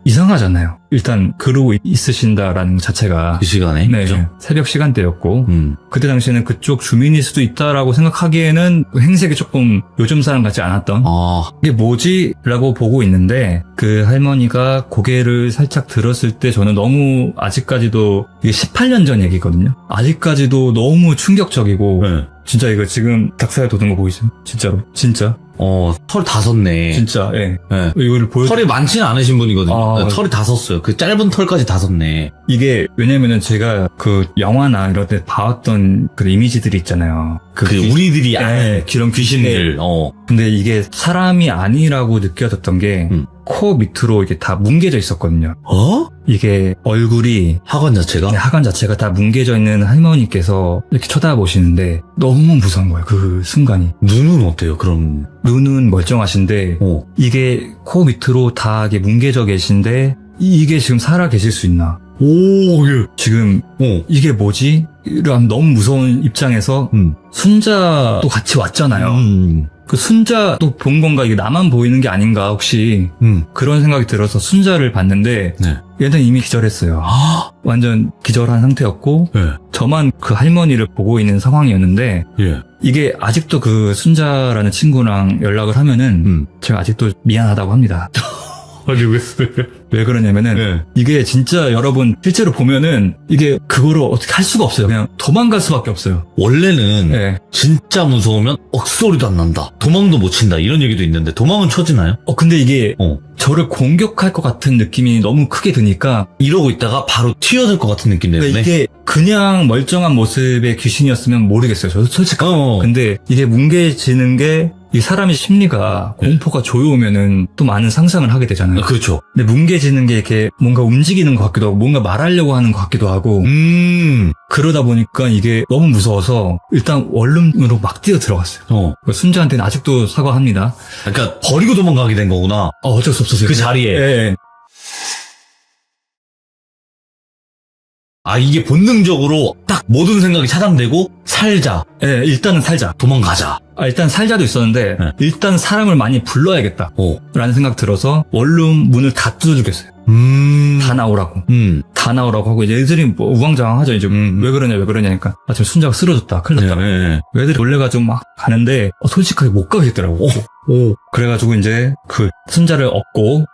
이상하잖아요. 일단 그러고 있으신다라는 것 자체가 그 시간에 새벽 시간대였고 그때 당시에는 그쪽 주민일 수도 있다라고 생각하기에는 행색이 조금 요즘 사람 같지 않았던 이게 뭐지? 라고 보고 있는데 그 할머니가 고개를 살짝 들었을 때 저는 너무 아직까지도 이게 18년 전 얘기거든요. 아직까지도 너무 충격적이고 진짜 이거 지금 닭살 돋은 거 보이세요? 진짜로 진짜 털 다 섰네. 진짜, 이거를 털이 많지는 않으신 분이거든요. 털이 다 섰어요. 그 짧은 털까지 다 섰네. 이게, 왜냐면은 제가 그 영화나 이런 데 봐왔던 그 이미지들이 있잖아요. 우리들이 아는 그런 귀신들. 근데 이게 사람이 아니라고 느껴졌던 게, 코 밑으로 이게 다 뭉개져 있었거든요. 이게 얼굴이 하관 자체가 다 뭉개져 있는 할머니께서 이렇게 쳐다보시는데 너무 무서운 거예요. 그 순간이. 눈은 어때요? 그럼 눈은 멀쩡하신데 이게 코 밑으로 다 이게 뭉개져 계신데 이게 지금 살아 계실 수 있나? 지금 이게 뭐지? 이런 너무 무서운 입장에서 순자도 같이 왔잖아요. 그 순자도 본 건가? 이게 나만 보이는 게 아닌가? 혹시 그런 생각이 들어서 순자를 봤는데 얘는 이미 기절했어요. 완전 기절한 상태였고 저만 그 할머니를 보고 있는 상황이었는데 이게 아직도 그 순자라는 친구랑 연락을 하면은 제가 아직도 미안하다고 합니다. 왜 그러냐면은 이게 진짜 여러분 실제로 보면은 이게 그거를 어떻게 할 수가 없어요. 그냥 도망갈 수밖에 없어요. 원래는 진짜 무서우면 억소리도 안 난다. 도망도 못 친다. 이런 얘기도 있는데 도망은 쳐지나요? 근데 이게 저를 공격할 것 같은 느낌이 너무 크게 드니까 이러고 있다가 바로 튀어들 것 같은 느낌 때문에 이게 그냥 멀쩡한 모습의 귀신이었으면 모르겠어요. 저도 솔직히. 근데 이게 뭉개지는 게 이 사람의 심리가 공포가 조여오면은 또 많은 상상을 하게 되잖아요. 그렇죠. 근데 뭉개지는 게 이렇게 뭔가 움직이는 것 같기도 하고 뭔가 말하려고 하는 것 같기도 하고 그러다 보니까 이게 너무 무서워서 일단 원룸으로 막 뛰어 들어갔어요. 순자한테는 아직도 사과합니다. 그러니까 버리고 도망가게 된 거구나. 어쩔 수 없었어요. 그 자리에. 예. 아, 이게 본능적으로 딱 모든 생각이 차단되고 살자. 예, 일단은 살자. 도망가자. 일단 살자도 있었는데 네. 일단 사람을 많이 불러야겠다 라는 생각 들어서 원룸 문을 다 뜯어주겠어요. 다 나오라고. 다 나오라고 하고 이제 애들이 뭐 우왕좌왕하죠. 이제 왜 그러냐니까 지금 순자가 쓰러졌다. 큰일 났다. 애들이 놀래가지고 막 가는데 솔직하게 못 가겠더라고. 그래가지고 이제 그 순자를 업고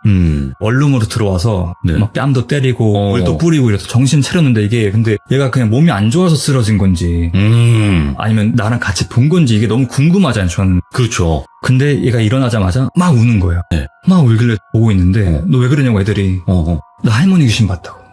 원룸으로 들어와서 막 뺨도 때리고 물도 뿌리고 이래서 정신 차렸는데 이게 근데 얘가 그냥 몸이 안 좋아서 쓰러진 건지 아니면 나랑 같이 본 건지 이게 너무 궁금하잖아요. 저는. 그렇죠. 근데 얘가 일어나자마자 막 우는 거예요. 막 울길래 보고 있는데 너 왜 그러냐고 애들이 나 할머니 귀신 봤다고.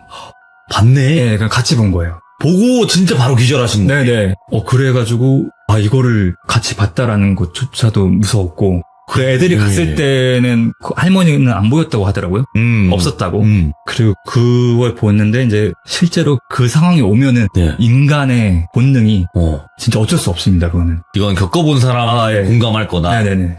봤네? 네, 그냥 같이 본 거예요. 보고 진짜 바로 기절하신 거예요? 네네. 그래가지고 이거를 같이 봤다라는 것조차도 무서웠고 그 애들이 갔을 때는 그 할머니는 안 보였다고 하더라고요. 없었다고. 그리고 그걸 보는데 이제 실제로 그 상황이 오면은 인간의 본능이 진짜 어쩔 수 없습니다. 그거는. 이건 겪어본 사람 공감할 거다. 네네네.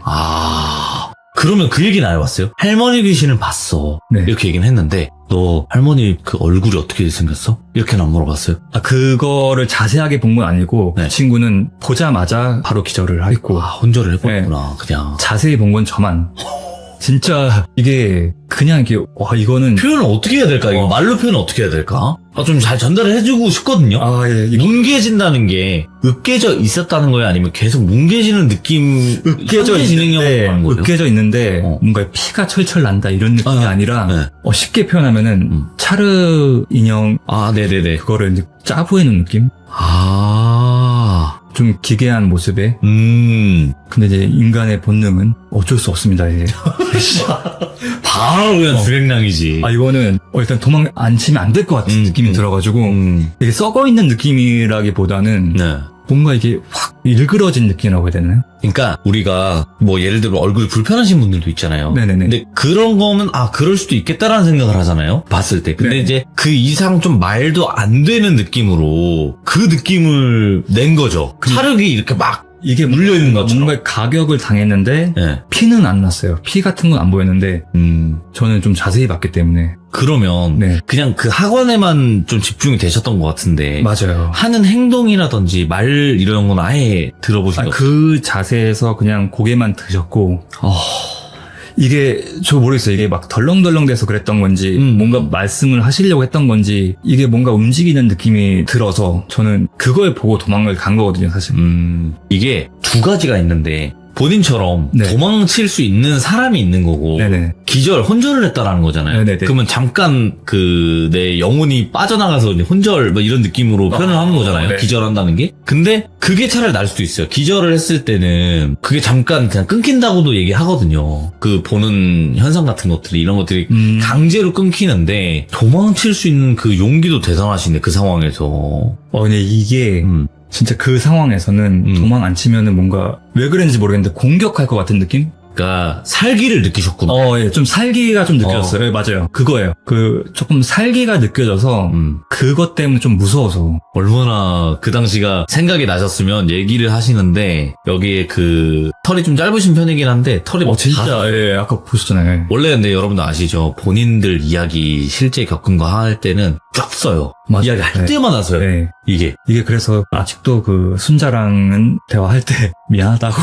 그러면 그 얘기는 안 해봤어요? 할머니 귀신을 봤어. 네. 이렇게 얘기는 했는데 너 할머니 그 얼굴이 어떻게 생겼어? 이렇게는 안 물어봤어요? 그거를 자세하게 본 건 아니고 그 친구는 보자마자 바로 기절을 했고 혼절을 해버렸구나. 그냥 자세히 본 건 저만. 진짜 이게 그냥 이게 이거는 표현을 어떻게 해야 될까? 이거 말로 표현을 어떻게 해야 될까? 좀 잘 전달을 해주고 싶거든요. 뭉개진다는 게 으깨져 있었다는 거예요? 아니면 계속 뭉개지는 느낌? 으깨져 있는데 뭔가 피가 철철 난다 이런 느낌이 아니라 쉽게 표현하면은 차르 인형 네네네. 그거를 이제 짜부해놓은 느낌? 좀 기괴한 모습에. 근데 이제 인간의 본능은 어쩔 수 없습니다. 이게. 바로 그냥 주행량이지. 이거는 일단 도망 안 치면 안 될 것 같은 느낌이 들어가지고 이게 썩어 있는 느낌이라기보다는 뭔가 이게 확 일그러진 느낌이라고 해야 되나요? 그러니까 우리가 뭐 예를 들어 얼굴 불편하신 분들도 있잖아요. 네네네. 근데 그런 거면 그럴 수도 있겠다라는 생각을 하잖아요. 봤을 때. 근데 이제 그 이상 좀 말도 안 되는 느낌으로 그 느낌을 낸 거죠. 차력이 이렇게 막 이게 물려있는 것처럼. 뭔가 가격을 당했는데 피는 안 났어요. 피 같은 건 안 보였는데 저는 좀 자세히 봤기 때문에. 그러면 그냥 그 학원에만 좀 집중이 되셨던 것 같은데. 맞아요. 하는 행동이라든지 말 이런 건 아예 들어보신 거 그 자세에서 그냥 고개만 드셨고 이게 저 모르겠어요. 이게 막 덜렁덜렁 돼서 그랬던 건지 뭔가 말씀을 하시려고 했던 건지 이게 뭔가 움직이는 느낌이 들어서 저는 그걸 보고 도망을 간 거거든요. 사실. 이게 두 가지가 있는데 본인처럼 도망칠 수 있는 사람이 있는 거고 혼절을 했다라는 거잖아요. 그러면 잠깐 내 영혼이 빠져나가서 이제 혼절 뭐 이런 느낌으로 표현을 하는 거잖아요. 기절한다는 게. 근데 그게 차라리 날 수도 있어요. 기절을 했을 때는 그게 잠깐 그냥 끊긴다고도 얘기하거든요. 그 보는 현상 같은 것들이 이런 것들이 강제로 끊기는데 도망칠 수 있는 그 용기도 대단하시네. 그 상황에서. 근데 이게 진짜 그 상황에서는 도망 안 치면은 뭔가 왜 그랬는지 모르겠는데 공격할 것 같은 느낌? 그러니까 살기를 느끼셨구나. 좀 살기가 좀 느껴졌어요. 맞아요. 그거예요. 조금 살기가 느껴져서 그것 때문에 좀 무서워서. 얼마나 그 당시가 생각이 나셨으면 얘기를 하시는데 여기에 털이 좀 짧으신 편이긴 한데 털이 진짜 아까 보셨잖아요. 원래 근데 여러분들 아시죠? 본인들 이야기 실제 겪은 거 할 때는 쫙 써요. 이야기 할 때만 하세요. 이게 그래서 아직도 순자랑은 대화할 때 미안하다고.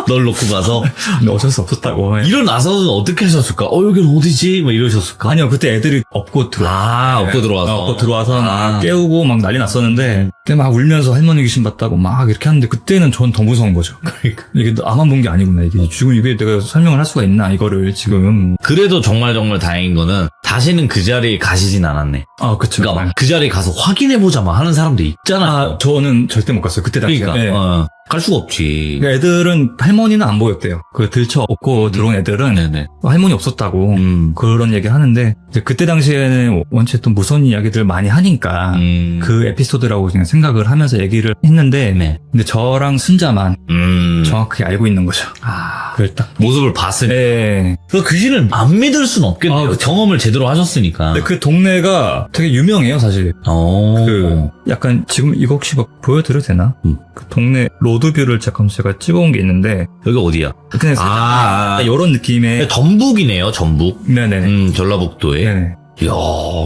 널 놓고 가서 근데 어쩔 수 없었다고. 일어나서는 어떻게 하셨을까? 여기는 어디지? 막 이러셨을까? 아니요, 그때 애들이 업고 들어와서 깨우고 막 난리 났었는데 그때 막 울면서 할머니 귀신 봤다고 막 이렇게 하는데 그때는 전 더 무서운 거죠. 이게 나만 본 게 아니구나. 이게 지금 이게 내가 설명을 할 수가 있나 이거를 지금. 그래도 정말 다행인 거는 다시는 그 자리에 가시진 않았네. 그쵸. 그러니까 그 자리에 가서 확인해보자만 하는 사람도 있잖아. 저는 절대 못 갔어요. 그때 당시에. 갈 수가 없지. 그러니까 애들은 할머니는 안 보였대요. 그 들쳐 업고 들어온 애들은 네네. 할머니 없었다고 그런 얘기 하는데 이제 그때 당시에는 원체 또 무서운 이야기들 많이 하니까 그 에피소드라고 그냥 생각을 하면서 얘기를 했는데 네. 근데 저랑 순자만 정확히 알고 있는 거죠. 그걸 딱 모습을 봤을 때. 네. 그 귀신을 안 믿을 수는 없겠네요. 경험을 제대로 하셨으니까. 근데 그 동네가 되게 유명해요, 사실. 그 약간 지금 이거 혹시 막 보여드려도 되나? 그 동네 로드뷰를 제가 찍어온 게 있는데 여기 어디야? 그냥 이런 느낌의 전북이네요, 전북. 네네. 전라북도에. 네네. 이야,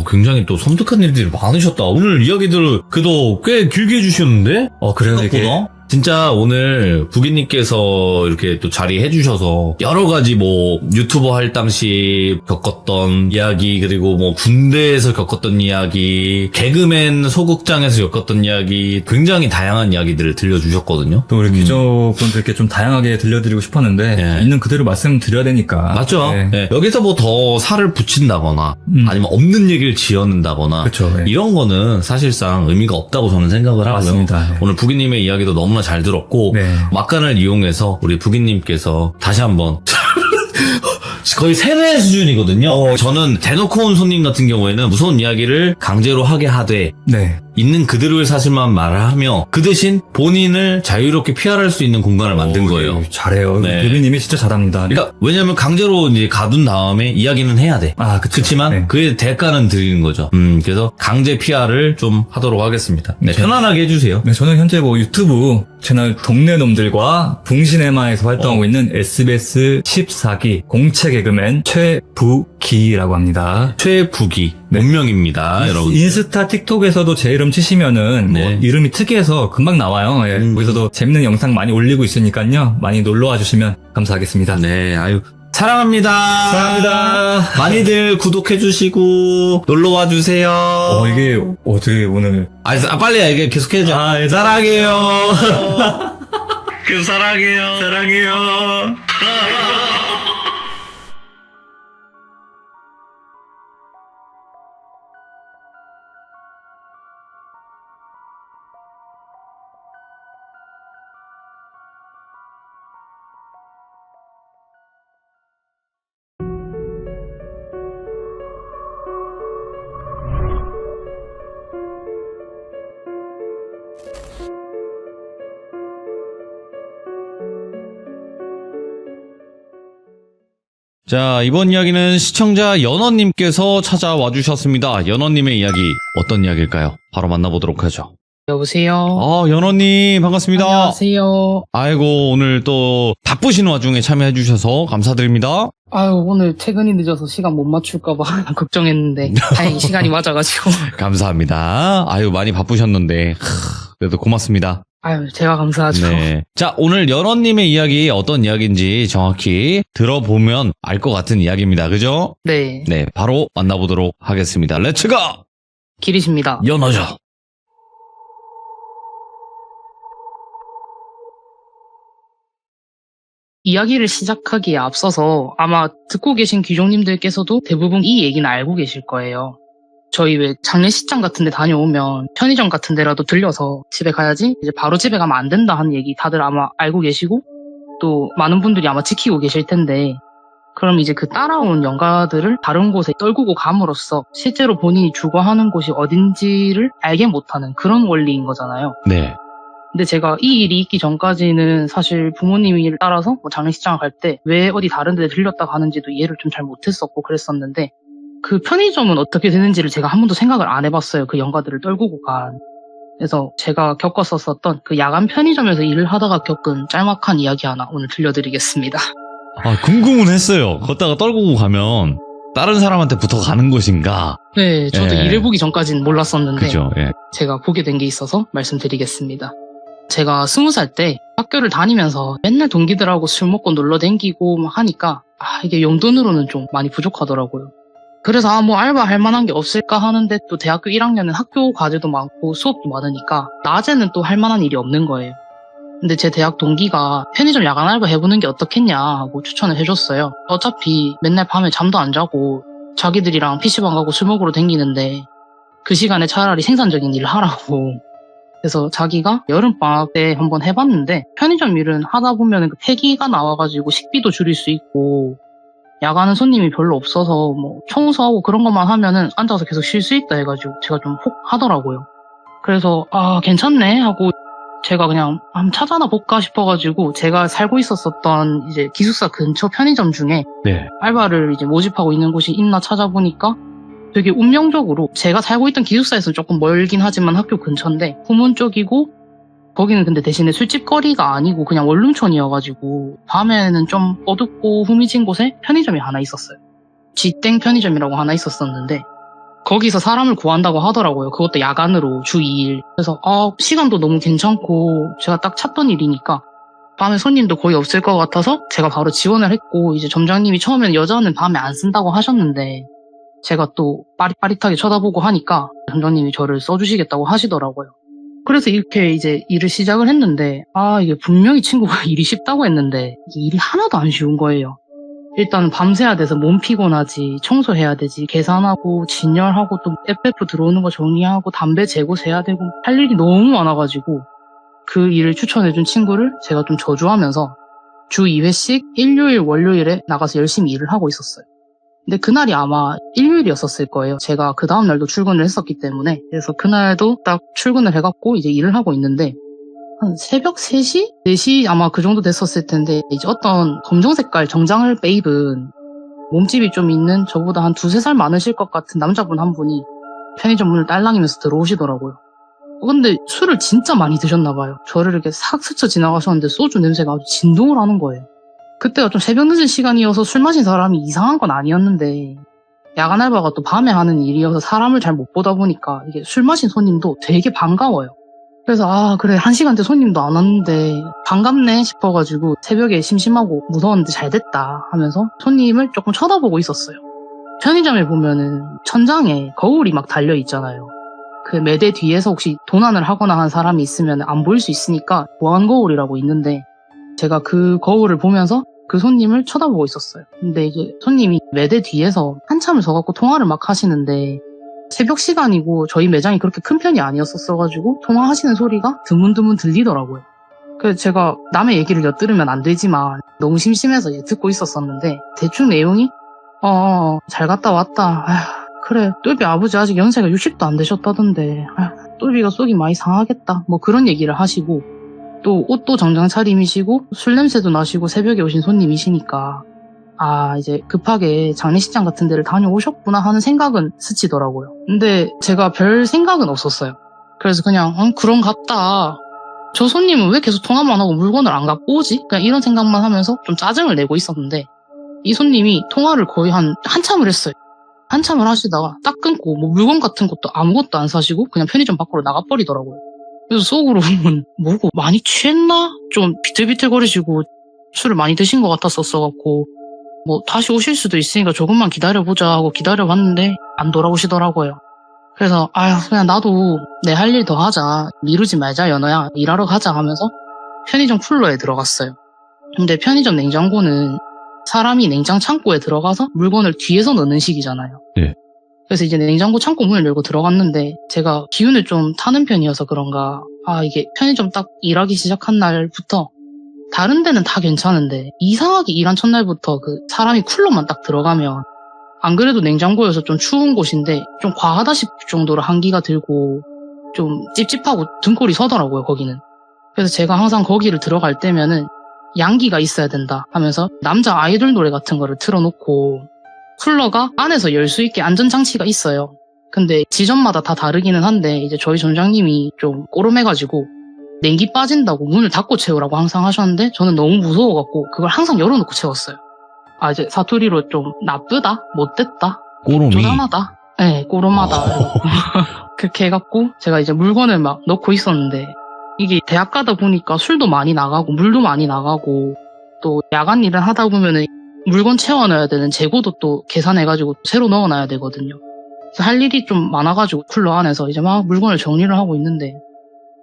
굉장히 또 섬뜩한 일들이 많으셨다. 오늘 이야기들 그래도 꽤 길게 해주셨는데? 그래요, 이게. 진짜 오늘 부기님께서 이렇게 또 자리해 주셔서 여러 가지 뭐 유튜버 할 당시 겪었던 이야기, 그리고 뭐 군대에서 겪었던 이야기, 개그맨 소극장에서 겪었던 이야기, 굉장히 다양한 이야기들을 들려주셨거든요. 또 우리 귀족분들께 좀 다양하게 들려드리고 싶었는데 네. 있는 그대로 말씀드려야 되니까. 맞죠? 네. 네. 여기서 뭐 더 살을 붙인다거나 아니면 없는 얘기를 지어낸다거나 그쵸, 네. 이런 거는 사실상 의미가 없다고 저는 생각을 하고요. 맞습니다. 네. 오늘 부기님의 이야기도 너무나 잘 들었고 네. 막간을 이용해서 우리 부기님께서 다시 한번 거의 세뇌 수준이거든요. 저는 대놓고 온 손님 같은 경우에는 무서운 이야기를 강제로 하게 하되 네. 있는 그대로의 사실만 말하며 그 대신 본인을 자유롭게 피할할 수 있는 공간을 만든 거예요. 잘해요. 네. 대리님이 진짜 잘합니다. 그러니까 왜냐면 강제로 이제 가둔 다음에 이야기는 해야 돼. 그렇지만 네. 그의 대가는 드리는 거죠. 그래서 강제 PR을 좀 하도록 하겠습니다. 네, 편안하게 해주세요. 네, 저는 현재 뭐 유튜브 채널 동네놈들과 붕신애마에서 활동하고 있는 SBS 14기 공채 개그맨 최부기라고 합니다. 최부기. 본명입니다, 여러분. 인스타, 틱톡에서도 제 이름 치시면은 뭐 이름이 특이해서 금방 나와요. 예, 거기서도 재밌는 영상 많이 올리고 있으니까요. 많이 놀러와 주시면 감사하겠습니다. 네, 아유. 사랑합니다. 사랑합니다. 많이들 구독해주시고, 놀러와주세요. 이게, 되게 오늘. 빨리 얘기 계속 해줘. 예, 사랑해요. 계속 사랑해요. 사랑해요. 자, 이번 이야기는 시청자 연어님께서 찾아와 주셨습니다. 연어님의 이야기 어떤 이야기일까요? 바로 만나보도록 하죠. 여보세요. 연어님 반갑습니다. 안녕하세요. 아이고, 오늘 또 바쁘신 와중에 참여해 주셔서 감사드립니다. 오늘 퇴근이 늦어서 시간 못 맞출까봐 걱정했는데 다행히 시간이 맞아가지고. 감사합니다. 많이 바쁘셨는데 그래도 고맙습니다. 제가 감사하죠. 네. 자, 오늘 연어님의 이야기 어떤 이야기인지 정확히 들어보면 알 것 같은 이야기입니다. 그죠? 네. 네, 바로 만나보도록 하겠습니다. 렛츠고! 길이십니다. 연어죠. 이야기를 시작하기에 앞서서 아마 듣고 계신 귀족님들께서도 대부분 이 얘기는 알고 계실 거예요. 저희 왜 장례식장 같은 데 다녀오면 편의점 같은 데라도 들려서 집에 가야지 이제 바로 집에 가면 안 된다 하는 얘기 다들 아마 알고 계시고 또 많은 분들이 아마 지키고 계실 텐데 그럼 이제 그 따라온 영가들을 다른 곳에 떨구고 감으로써 실제로 본인이 주거하는 곳이 어딘지를 알게 못하는 그런 원리인 거잖아요. 네. 근데 제가 이 일이 있기 전까지는 사실 부모님이 따라서 뭐 장례식장 갈 때 왜 어디 다른 데 들렸다 가는지도 이해를 좀 잘 못했었고 그랬었는데 그 편의점은 어떻게 되는지를 제가 한 번도 생각을 안 해봤어요. 그 영가들을 떨구고 간. 그래서 제가 겪었었던 그 야간 편의점에서 일을 하다가 겪은 짤막한 이야기 하나 오늘 들려드리겠습니다. 궁금은 했어요. 걷다가 떨구고 가면 다른 사람한테 붙어 가는 것인가? 네, 저도 일을 보기 전까지는 몰랐었는데 그죠, 예. 제가 보게 된 게 있어서 말씀드리겠습니다. 제가 20살 때 학교를 다니면서 맨날 동기들하고 술 먹고 놀러 댕기고 막 하니까 이게 용돈으로는 좀 많이 부족하더라고요. 그래서 뭐 알바 할 만한 게 없을까 하는데 또 대학교 1학년은 학교 과제도 많고 수업도 많으니까 낮에는 또 할 만한 일이 없는 거예요. 근데 제 대학 동기가 편의점 야간 알바 해보는 게 어떻겠냐 하고 추천을 해줬어요. 어차피 맨날 밤에 잠도 안 자고 자기들이랑 PC방 가고 술 먹으러 댕기는데 그 시간에 차라리 생산적인 일을 하라고. 그래서 자기가 여름방학 때 한번 해봤는데 편의점 일은 하다 보면 그 폐기가 나와가지고 식비도 줄일 수 있고 야간은 손님이 별로 없어서 뭐 청소하고 그런 것만 하면은 앉아서 계속 쉴 수 있다 해가지고 제가 좀 혹 하더라고요. 그래서 괜찮네 하고 제가 그냥 한번 찾아나 볼까 싶어가지고 제가 살고 있었던 이제 기숙사 근처 편의점 중에 알바를 이제 모집하고 있는 곳이 있나 찾아보니까 되게 운명적으로 제가 살고 있던 기숙사에서는 조금 멀긴 하지만 학교 근처인데 후문 쪽이고 거기는 근데 대신에 술집 거리가 아니고 그냥 원룸촌이어가지고 밤에는 좀 어둡고 후미진 곳에 편의점이 하나 있었어요. 지땡 편의점이라고 하나 있었었는데 거기서 사람을 구한다고 하더라고요. 그것도 야간으로 주 2일. 그래서 시간도 너무 괜찮고 제가 딱 찾던 일이니까 밤에 손님도 거의 없을 것 같아서 제가 바로 지원을 했고 이제 점장님이 처음에는 여자는 밤에 안 쓴다고 하셨는데 제가 또 빠릿빠릿하게 쳐다보고 하니까 점장님이 저를 써주시겠다고 하시더라고요. 그래서 이렇게 이제 일을 시작을 했는데 이게 분명히 친구가 일이 쉽다고 했는데 이게 일이 하나도 안 쉬운 거예요. 일단 밤새야 돼서 몸 피곤하지, 청소해야 되지, 계산하고 진열하고 또 FF 들어오는 거 정리하고 담배 재고 세야 되고 할 일이 너무 많아가지고 그 일을 추천해준 친구를 제가 좀 저주하면서 주 2회씩 일요일, 월요일에 나가서 열심히 일을 하고 있었어요. 근데 그날이 아마 일요일이었었을 거예요. 제가 그 다음날도 출근을 했었기 때문에. 그래서 그날도 딱 출근을 해갖고 이제 일을 하고 있는데 한 새벽 3시? 4시 아마 그 정도 됐었을 텐데 이제 어떤 검정 색깔 정장을 빼입은 몸집이 좀 있는 저보다 한 2-3살 많으실 것 같은 남자분 한 분이 편의점 문을 딸랑이면서 들어오시더라고요. 근데 술을 진짜 많이 드셨나 봐요. 저를 이렇게 싹 스쳐 지나가셨는데 소주 냄새가 아주 진동을 하는 거예요. 그때가 좀 새벽 늦은 시간이어서 술 마신 사람이 이상한 건 아니었는데 야간 알바가 또 밤에 하는 일이어서 사람을 잘 못 보다 보니까 이게 술 마신 손님도 되게 반가워요. 그래서 그래 1시간째 손님도 안 왔는데 반갑네 싶어가지고 새벽에 심심하고 무서웠는데 잘 됐다 하면서 손님을 조금 쳐다보고 있었어요. 편의점에 보면은 천장에 거울이 막 달려 있잖아요. 그 매대 뒤에서 혹시 도난을 하거나 한 사람이 있으면 안 보일 수 있으니까 보안 거울이라고 있는데 제가 그 거울을 보면서 그 손님을 쳐다보고 있었어요. 근데 이제 손님이 매대 뒤에서 한참을 서갖고 통화를 막 하시는데 새벽 시간이고 저희 매장이 그렇게 큰 편이 아니었었어가지고 통화하시는 소리가 드문드문 들리더라고요. 그래서 제가 남의 얘기를 엿들으면 안 되지만 너무 심심해서 이제 듣고 있었었는데 대충 내용이 잘 갔다 왔다. 그래 똘비 아버지 아직 연세가 60도 안 되셨다던데 똘비가 속이 많이 상하겠다 뭐 그런 얘기를 하시고 또 옷도 정장 차림이시고 술 냄새도 나시고 새벽에 오신 손님이시니까 이제 급하게 장례식장 같은 데를 다녀오셨구나 하는 생각은 스치더라고요. 근데 제가 별 생각은 없었어요. 그래서 그냥 그럼 갔다. 저 손님은 왜 계속 통화만 하고 물건을 안 갖고 오지? 그냥 이런 생각만 하면서 좀 짜증을 내고 있었는데 이 손님이 통화를 거의 한참을 했어요. 한참을 하시다가 딱 끊고 뭐 물건 같은 것도 아무것도 안 사시고 그냥 편의점 밖으로 나가버리더라고요. 그래서 속으로는 뭐고 많이 취했나? 좀 비틀비틀거리시고 술을 많이 드신 것 같았었어갖고 뭐 다시 오실 수도 있으니까 조금만 기다려보자 하고 기다려봤는데 안 돌아오시더라고요. 그래서 그냥 나도 내 할 일 더 하자. 미루지 말자 연어야. 일하러 가자 하면서 편의점 쿨러에 들어갔어요. 근데 편의점 냉장고는 사람이 냉장 창고에 들어가서 물건을 뒤에서 넣는 식이잖아요. 네. 그래서 이제 냉장고 창고 문을 열고 들어갔는데 제가 기운을 좀 타는 편이어서 그런가 이게 편의점 딱 일하기 시작한 날부터 다른 데는 다 괜찮은데 이상하게 일한 첫날부터 그 사람이 쿨러만 딱 들어가면 안 그래도 냉장고여서 좀 추운 곳인데 좀 과하다 싶을 정도로 한기가 들고 좀 찝찝하고 등골이 서더라고요 거기는. 그래서 제가 항상 거기를 들어갈 때면은 양기가 있어야 된다 하면서 남자 아이돌 노래 같은 거를 틀어놓고 쿨러가 안에서 열 수 있게 안전장치가 있어요. 근데 지점마다 다 다르기는 한데 이제 저희 점장님이 좀 꼬름해가지고 냉기 빠진다고 문을 닫고 채우라고 항상 하셨는데 저는 너무 무서워갖고 그걸 항상 열어놓고 채웠어요. 이제 사투리로 좀 나쁘다? 못됐다? 꼬름이? 쪼잔하다? 네, 꼬름하다. 그렇게 해갖고 제가 이제 물건을 막 넣고 있었는데 이게 대학 가다 보니까 술도 많이 나가고 물도 많이 나가고 또 야간 일을 하다 보면은 물건 채워넣어야 되는 재고도 또 계산해가지고 새로 넣어놔야 되거든요. 그래서 할 일이 좀 많아가지고 쿨러 안에서 이제 막 물건을 정리를 하고 있는데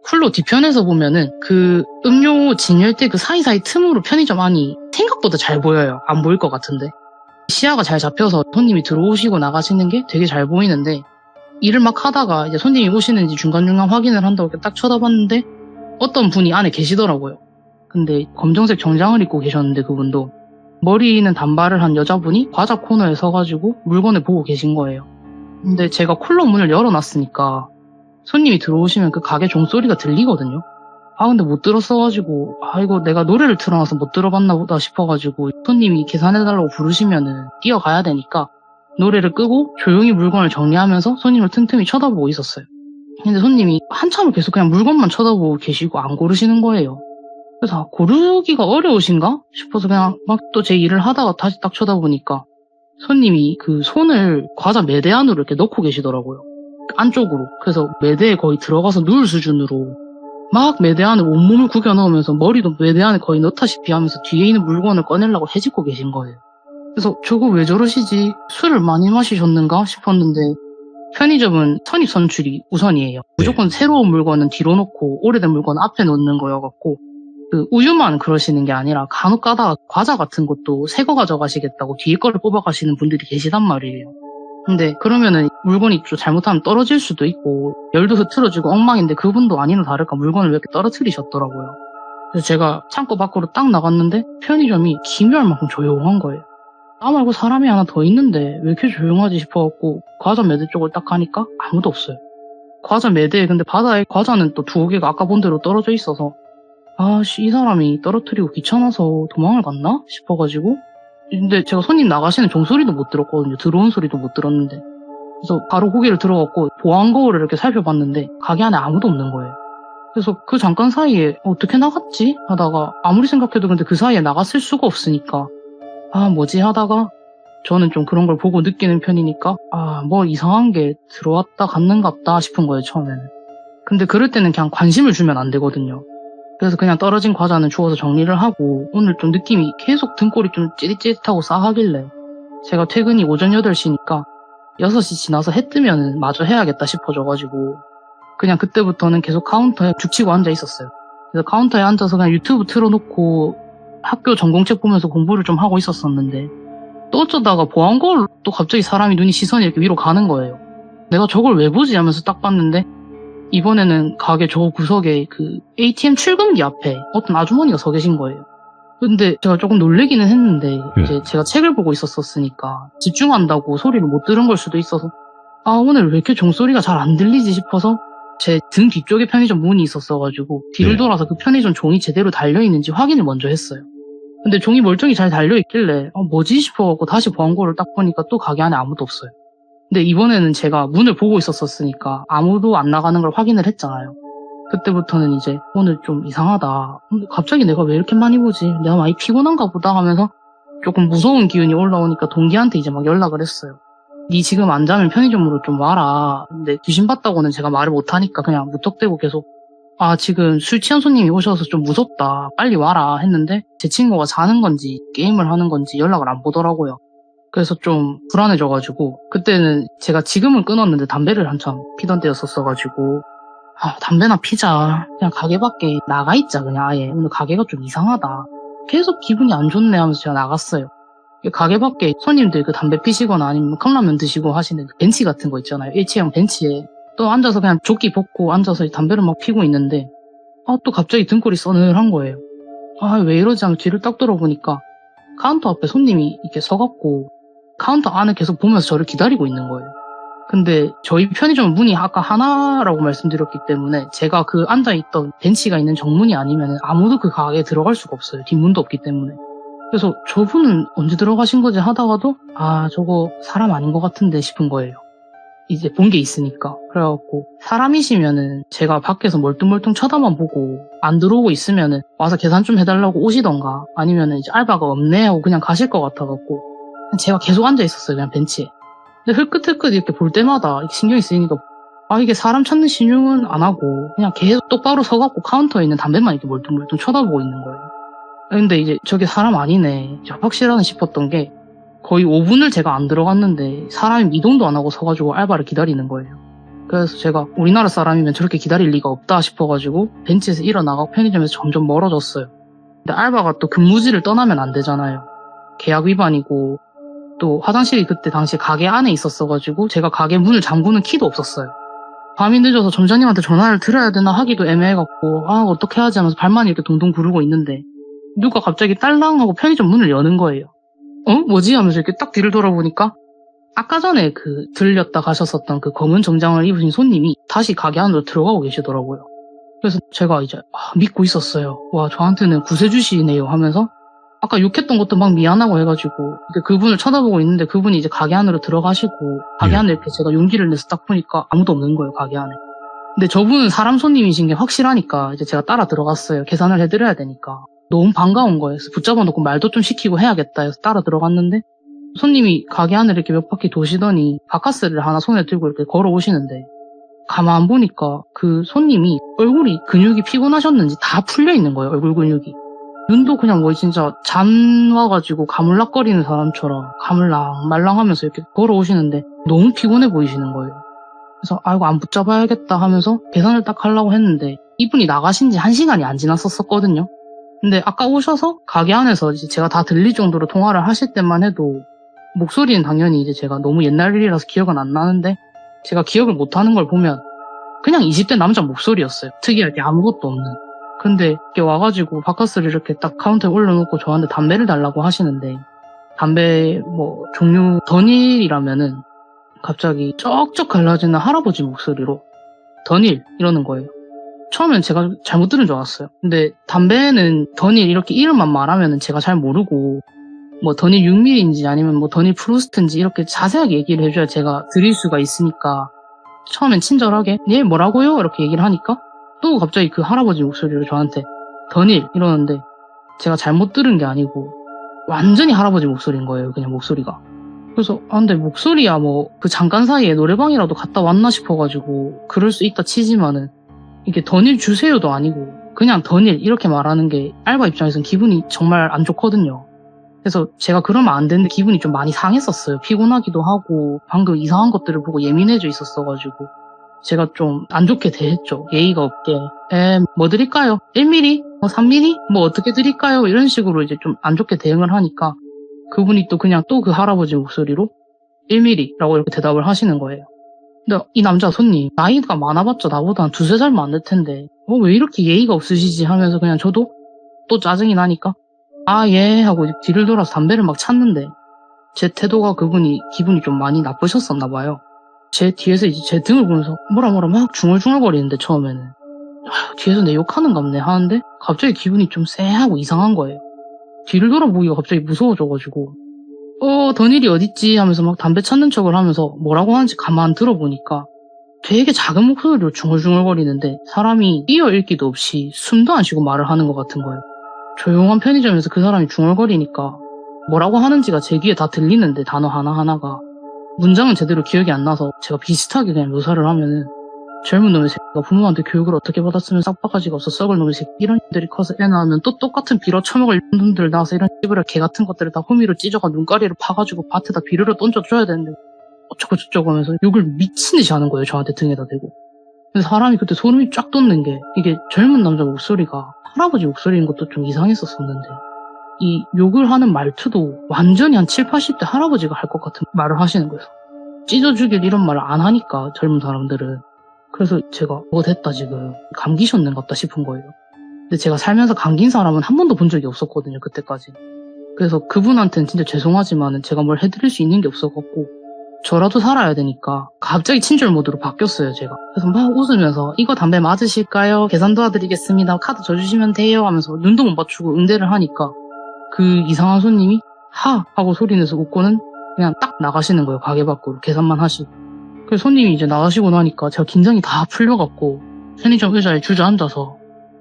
쿨러 뒤편에서 보면은 그 음료 진열대 그 사이사이 틈으로 편의점 안이 생각보다 잘 보여요. 안 보일 것 같은데. 시야가 잘 잡혀서 손님이 들어오시고 나가시는 게 되게 잘 보이는데 일을 막 하다가 이제 손님이 오시는지 중간중간 확인을 한다고 이렇게 딱 쳐다봤는데 어떤 분이 안에 계시더라고요. 근데 검정색 정장을 입고 계셨는데 그분도 머리는 단발을 한 여자분이 과자 코너에 서가지고 물건을 보고 계신 거예요. 근데 제가 쿨러 문을 열어놨으니까 손님이 들어오시면 그 가게 종소리가 들리거든요. 근데 못 들었어가지고 이거 내가 노래를 틀어놔서 못 들어봤나 보다 싶어가지고 손님이 계산해달라고 부르시면은 뛰어가야 되니까 노래를 끄고 조용히 물건을 정리하면서 손님을 틈틈이 쳐다보고 있었어요. 근데 손님이 한참을 계속 그냥 물건만 쳐다보고 계시고 안 고르시는 거예요. 그래서 고르기가 어려우신가 싶어서 그냥 막 또 제 일을 하다가 다시 딱 쳐다보니까 손님이 그 손을 과자 매대 안으로 이렇게 넣고 계시더라고요. 안쪽으로. 그래서 매대에 거의 들어가서 누울 수준으로 막 매대 안에 온몸을 구겨 넣으면서 머리도 매대 안에 거의 넣다시피 하면서 뒤에 있는 물건을 꺼내려고 헤집고 계신 거예요. 그래서 저거 왜 저러시지? 술을 많이 마시셨는가 싶었는데 편의점은 선입 선출이 우선이에요. 무조건 새로운 물건은 뒤로 놓고 오래된 물건은 앞에 놓는 거여갖고 그 우유만 그러시는 게 아니라 간혹 가다가 과자 같은 것도 새 거 가져가시겠다고 뒤에 거를 뽑아가시는 분들이 계시단 말이에요. 근데 그러면은 물건이 좀 잘못하면 떨어질 수도 있고 열도 흐트러지고 엉망인데 그분도 아니나 다를까 물건을 왜 이렇게 떨어뜨리셨더라고요. 그래서 제가 창고 밖으로 딱 나갔는데 편의점이 기묘할 만큼 조용한 거예요. 나 말고 사람이 하나 더 있는데 왜 이렇게 조용하지 싶어갖고 과자 매대 쪽을 딱 가니까 아무도 없어요. 과자 매대에 근데 바다에 과자는 또 2개가 아까 본 대로 떨어져 있어서 이 사람이 떨어뜨리고 귀찮아서 도망을 갔나 싶어가지고 근데 제가 손님 나가시는 종소리도 못 들었거든요. 들어온 소리도 못 들었는데 그래서 바로 고개를 들어갔고 보안 거울을 이렇게 살펴봤는데 가게 안에 아무도 없는 거예요. 그래서 그 잠깐 사이에 어떻게 나갔지? 하다가 아무리 생각해도 근데 그 사이에 나갔을 수가 없으니까 뭐지 하다가 저는 좀 그런 걸 보고 느끼는 편이니까 뭐 이상한 게 들어왔다 갔는갑다 싶은 거예요 처음에는. 근데 그럴 때는 그냥 관심을 주면 안 되거든요. 그래서 그냥 떨어진 과자는 주워서 정리를 하고 오늘 좀 느낌이 계속 등골이 좀 찌릿찌릿하고 싸하길래 제가 퇴근이 오전 8시니까 6시 지나서 해 뜨면은 마저 해야겠다 싶어져가지고 그냥 그때부터는 계속 카운터에 죽치고 앉아 있었어요. 그래서 카운터에 앉아서 그냥 유튜브 틀어놓고 학교 전공책 보면서 공부를 좀 하고 있었었는데 또 어쩌다가 보안 거울로 또 갑자기 사람이 시선이 이렇게 위로 가는 거예요. 내가 저걸 왜 보지 하면서 딱 봤는데 이번에는 가게 저 구석에 그 ATM 출금기 앞에 어떤 아주머니가 서 계신 거예요. 근데 제가 조금 놀래기는 했는데 이제 제가 책을 보고 있었으니까 집중한다고 소리를 못 들은 걸 수도 있어서 오늘 왜 이렇게 종소리가 잘 안 들리지 싶어서 제 등 뒤쪽에 편의점 문이 있었어가지고 뒤를 돌아서 그 편의점 종이 제대로 달려있는지 확인을 먼저 했어요. 근데 종이 멀쩡히 잘 달려있길래 뭐지 싶어갖고 다시 보안고를 딱 보니까 또 가게 안에 아무도 없어요. 근데 이번에는 제가 문을 보고 있었으니까 아무도 안 나가는 걸 확인을 했잖아요. 그때부터는 이제 오늘 좀 이상하다. 근데 갑자기 내가 왜 이렇게 많이 보지? 내가 많이 피곤한가 보다 하면서 조금 무서운 기운이 올라오니까 동기한테 이제 막 연락을 했어요. 니 지금 안 자면 편의점으로 좀 와라. 근데 귀신 봤다고는 제가 말을 못하니까 그냥 무턱대고 계속 지금 술 취한 손님이 오셔서 좀 무섭다. 빨리 와라 했는데 제 친구가 자는 건지 게임을 하는 건지 연락을 안 보더라고요. 그래서 좀 불안해져가지고 그때는 제가 지금은 끊었는데 담배를 한참 피던 때였었어가지고 담배나 피자. 그냥 가게 밖에 나가 있자 그냥 아예. 오늘 가게가 좀 이상하다. 계속 기분이 안 좋네 하면서 제가 나갔어요. 가게 밖에 손님들 그 담배 피시거나 아니면 컵라면 드시고 하시는 그 벤치 같은 거 있잖아요. 일체형 벤치에 또 앉아서 그냥 조끼 벗고 앉아서 담배를 막 피고 있는데 또 갑자기 등골이 서늘한 거예요. 왜 이러지 하면 뒤를 딱 돌아보니까 카운터 앞에 손님이 이렇게 서갖고 카운터 안을 계속 보면서 저를 기다리고 있는 거예요. 근데 저희 편의점 문이 아까 하나라고 말씀드렸기 때문에 제가 그 앉아있던 벤치가 있는 정문이 아니면 아무도 그 가게에 들어갈 수가 없어요. 뒷문도 없기 때문에. 그래서 저분은 언제 들어가신 거지 하다가도 저거 사람 아닌 것 같은데 싶은 거예요. 이제 본 게 있으니까. 그래갖고 사람이시면은 제가 밖에서 멀뚱멀뚱 쳐다만 보고 안 들어오고 있으면은 와서 계산 좀 해달라고 오시던가 아니면은 이제 알바가 없네 하고 그냥 가실 것 같아갖고 제가 계속 앉아 있었어요. 그냥 벤치에. 근데 흘끗흘끗 이렇게 볼 때마다 신경이 쓰이니까 이게 사람 찾는 신용은 안 하고 그냥 계속 똑바로 서갖고 카운터에 있는 담배만 이렇게 멀뚱멀뚱 쳐다보고 있는 거예요. 근데 이제 저게 사람 아니네. 확실하네 싶었던 게 거의 5분을 제가 안 들어갔는데 사람이 미동도 안 하고 서가지고 알바를 기다리는 거예요. 그래서 제가 우리나라 사람이면 저렇게 기다릴 리가 없다 싶어가지고 벤치에서 일어나고 편의점에서 점점 멀어졌어요. 근데 알바가 또 근무지를 떠나면 안 되잖아요. 계약 위반이고 또 화장실이 그때 당시에 가게 안에 있었어가지고 제가 가게 문을 잠그는 키도 없었어요. 밤이 늦어서 점장님한테 전화를 드려야 되나 하기도 애매해갖고 어떻게 하지 하면서 발만 이렇게 동동 구르고 있는데 누가 갑자기 딸랑 하고 편의점 문을 여는 거예요. 뭐지? 하면서 이렇게 딱 뒤를 돌아보니까 아까 전에 들렸다 가셨었던 그 검은 정장을 입으신 손님이 다시 가게 안으로 들어가고 계시더라고요. 그래서 제가 이제 믿고 있었어요. 와, 저한테는 구세주시네요 하면서 아까 욕했던 것도 막 미안하고 해가지고 그분을 쳐다보고 있는데 그분이 이제 가게 안으로 들어가시고 가게 안에 이렇게 제가 용기를 내서 딱 보니까 아무도 없는 거예요, 가게 안에. 근데 저분은 사람 손님이신 게 확실하니까 이제 제가 따라 들어갔어요. 계산을 해드려야 되니까. 너무 반가운 거예요. 그래서 붙잡아 놓고 말도 좀 시키고 해야겠다 해서 따라 들어갔는데 손님이 가게 안을 이렇게 몇 바퀴 도시더니 바카스를 하나 손에 들고 이렇게 걸어오시는데 가만 보니까 그 손님이 얼굴이 근육이 피곤하셨는지 다 풀려 있는 거예요, 얼굴 근육이. 눈도 그냥 진짜 잠 와가지고 가물락거리는 사람처럼 가물랑말랑하면서 이렇게 걸어오시는데 너무 피곤해 보이시는 거예요. 그래서 아이고 안 붙잡아야겠다 하면서 계산을 딱 하려고 했는데 이분이 나가신 지 1시간이 안 지났었거든요. 근데 아까 오셔서 가게 안에서 이제 제가 다 들릴 정도로 통화를 하실 때만 해도 목소리는 당연히 이제 제가 너무 옛날 일이라서 기억은 안 나는데 제가 기억을 못하는 걸 보면 그냥 20대 남자 목소리였어요. 특이하게 아무것도 없는. 근데 이렇게 와가지고 바카스를 이렇게 딱 카운터에 올려놓고 저한테 담배를 달라고 하시는데 담배 종류 던일이라면은 갑자기 쩍쩍 갈라지는 할아버지 목소리로 던일 이러는 거예요. 처음엔 제가 잘못 들은 줄 알았어요. 근데 담배는 던일 이렇게 이름만 말하면은 제가 잘 모르고 던일 6mm인지 아니면 던일 프루스트인지 이렇게 자세하게 얘기를 해줘야 제가 드릴 수가 있으니까 처음엔 친절하게 예 뭐라고요? 이렇게 얘기를 하니까 또 갑자기 그 할아버지 목소리로 저한테 던일 이러는데 제가 잘못 들은 게 아니고 완전히 할아버지 목소리인 거예요. 그냥 목소리가. 그래서 근데 목소리야 그 잠깐 사이에 노래방이라도 갔다 왔나 싶어가지고 그럴 수 있다 치지만은 이게 던일 주세요도 아니고 그냥 던일 이렇게 말하는 게 알바 입장에서는 기분이 정말 안 좋거든요. 그래서 제가 그러면 안 되는데 기분이 좀 많이 상했었어요. 피곤하기도 하고 방금 이상한 것들을 보고 예민해져 있었어가지고 제가 좀 안 좋게 대했죠. 예의가 없게. 뭐 드릴까요? 1mm? 3mm? 어떻게 드릴까요? 이런 식으로 이제 좀 안 좋게 대응을 하니까 그분이 또 그냥 또 그 할아버지 목소리로 1mm라고 이렇게 대답을 하시는 거예요. 근데 이 남자 손님 나이가 많아봤자 나보다 한 2-3살 많을 텐데 왜 이렇게 예의가 없으시지 하면서 그냥 저도 또 짜증이 나니까 예 하고 뒤를 돌아서 담배를 막 찾는데 제 태도가 그분이 기분이 좀 많이 나쁘셨었나 봐요. 제 뒤에서 이제 제 등을 보면서 뭐라 막 중얼중얼거리는데 처음에는 뒤에서 내 욕하는갑네 하는데 갑자기 기분이 좀 쎄하고 이상한 거예요. 뒤를 돌아보기가 갑자기 무서워져가지고 던일이 어딨지 하면서 막 담배 찾는 척을 하면서 뭐라고 하는지 가만 들어보니까 되게 작은 목소리로 중얼중얼거리는데 사람이 이어읽기도 없이 숨도 안 쉬고 말을 하는 것 같은 거예요. 조용한 편의점에서 그 사람이 중얼거리니까 뭐라고 하는지가 제 귀에 다 들리는데 단어 하나하나가 문장은 제대로 기억이 안 나서 제가 비슷하게 그냥 묘사를 하면은 젊은 놈의 새끼가 부모한테 교육을 어떻게 받았으면 싹바가지가 없어 썩을 놈의 새끼 이런 놈들이 커서 애 낳으면 또 똑같은 빌어 처먹을 놈들 나와서 이런 씨부라 개 같은 것들을 다 호미로 찢어가 눈가리를 파가지고 밭에다 비료를 던져줘야 되는데 어쩌고 저쩌고 하면서 욕을 미친 듯이 하는 거예요. 저한테 등에다 대고. 그래서 사람이 그때 소름이 쫙 돋는 게 이게 젊은 남자 목소리가 할아버지 목소리인 것도 좀 이상했었었는데 이 욕을 하는 말투도 완전히 한 7, 80대 할아버지가 할 것 같은 말을 하시는 거예요. 찢어 죽일 이런 말을 안 하니까 젊은 사람들은. 그래서 제가 됐다 지금 감기셨는갑다 싶은 거예요. 근데 제가 살면서 감긴 사람은 한 번도 본 적이 없었거든요. 그때까지. 그래서 그분한테는 진짜 죄송하지만 제가 뭘 해드릴 수 있는 게 없어갖고 저라도 살아야 되니까 갑자기 친절 모드로 바뀌었어요. 제가. 그래서 막 웃으면서 이거 담배 맞으실까요? 계산 도와드리겠습니다. 카드 줘주시면 돼요 하면서 눈도 못 맞추고 응대를 하니까 그 이상한 손님이 하! 하고 소리내서 웃고는 그냥 딱 나가시는 거예요. 가게 밖으로 계산만 하시고. 그래서 손님이 이제 나가시고 나니까 제가 긴장이 다 풀려갖고 편의점 의자에 주저앉아서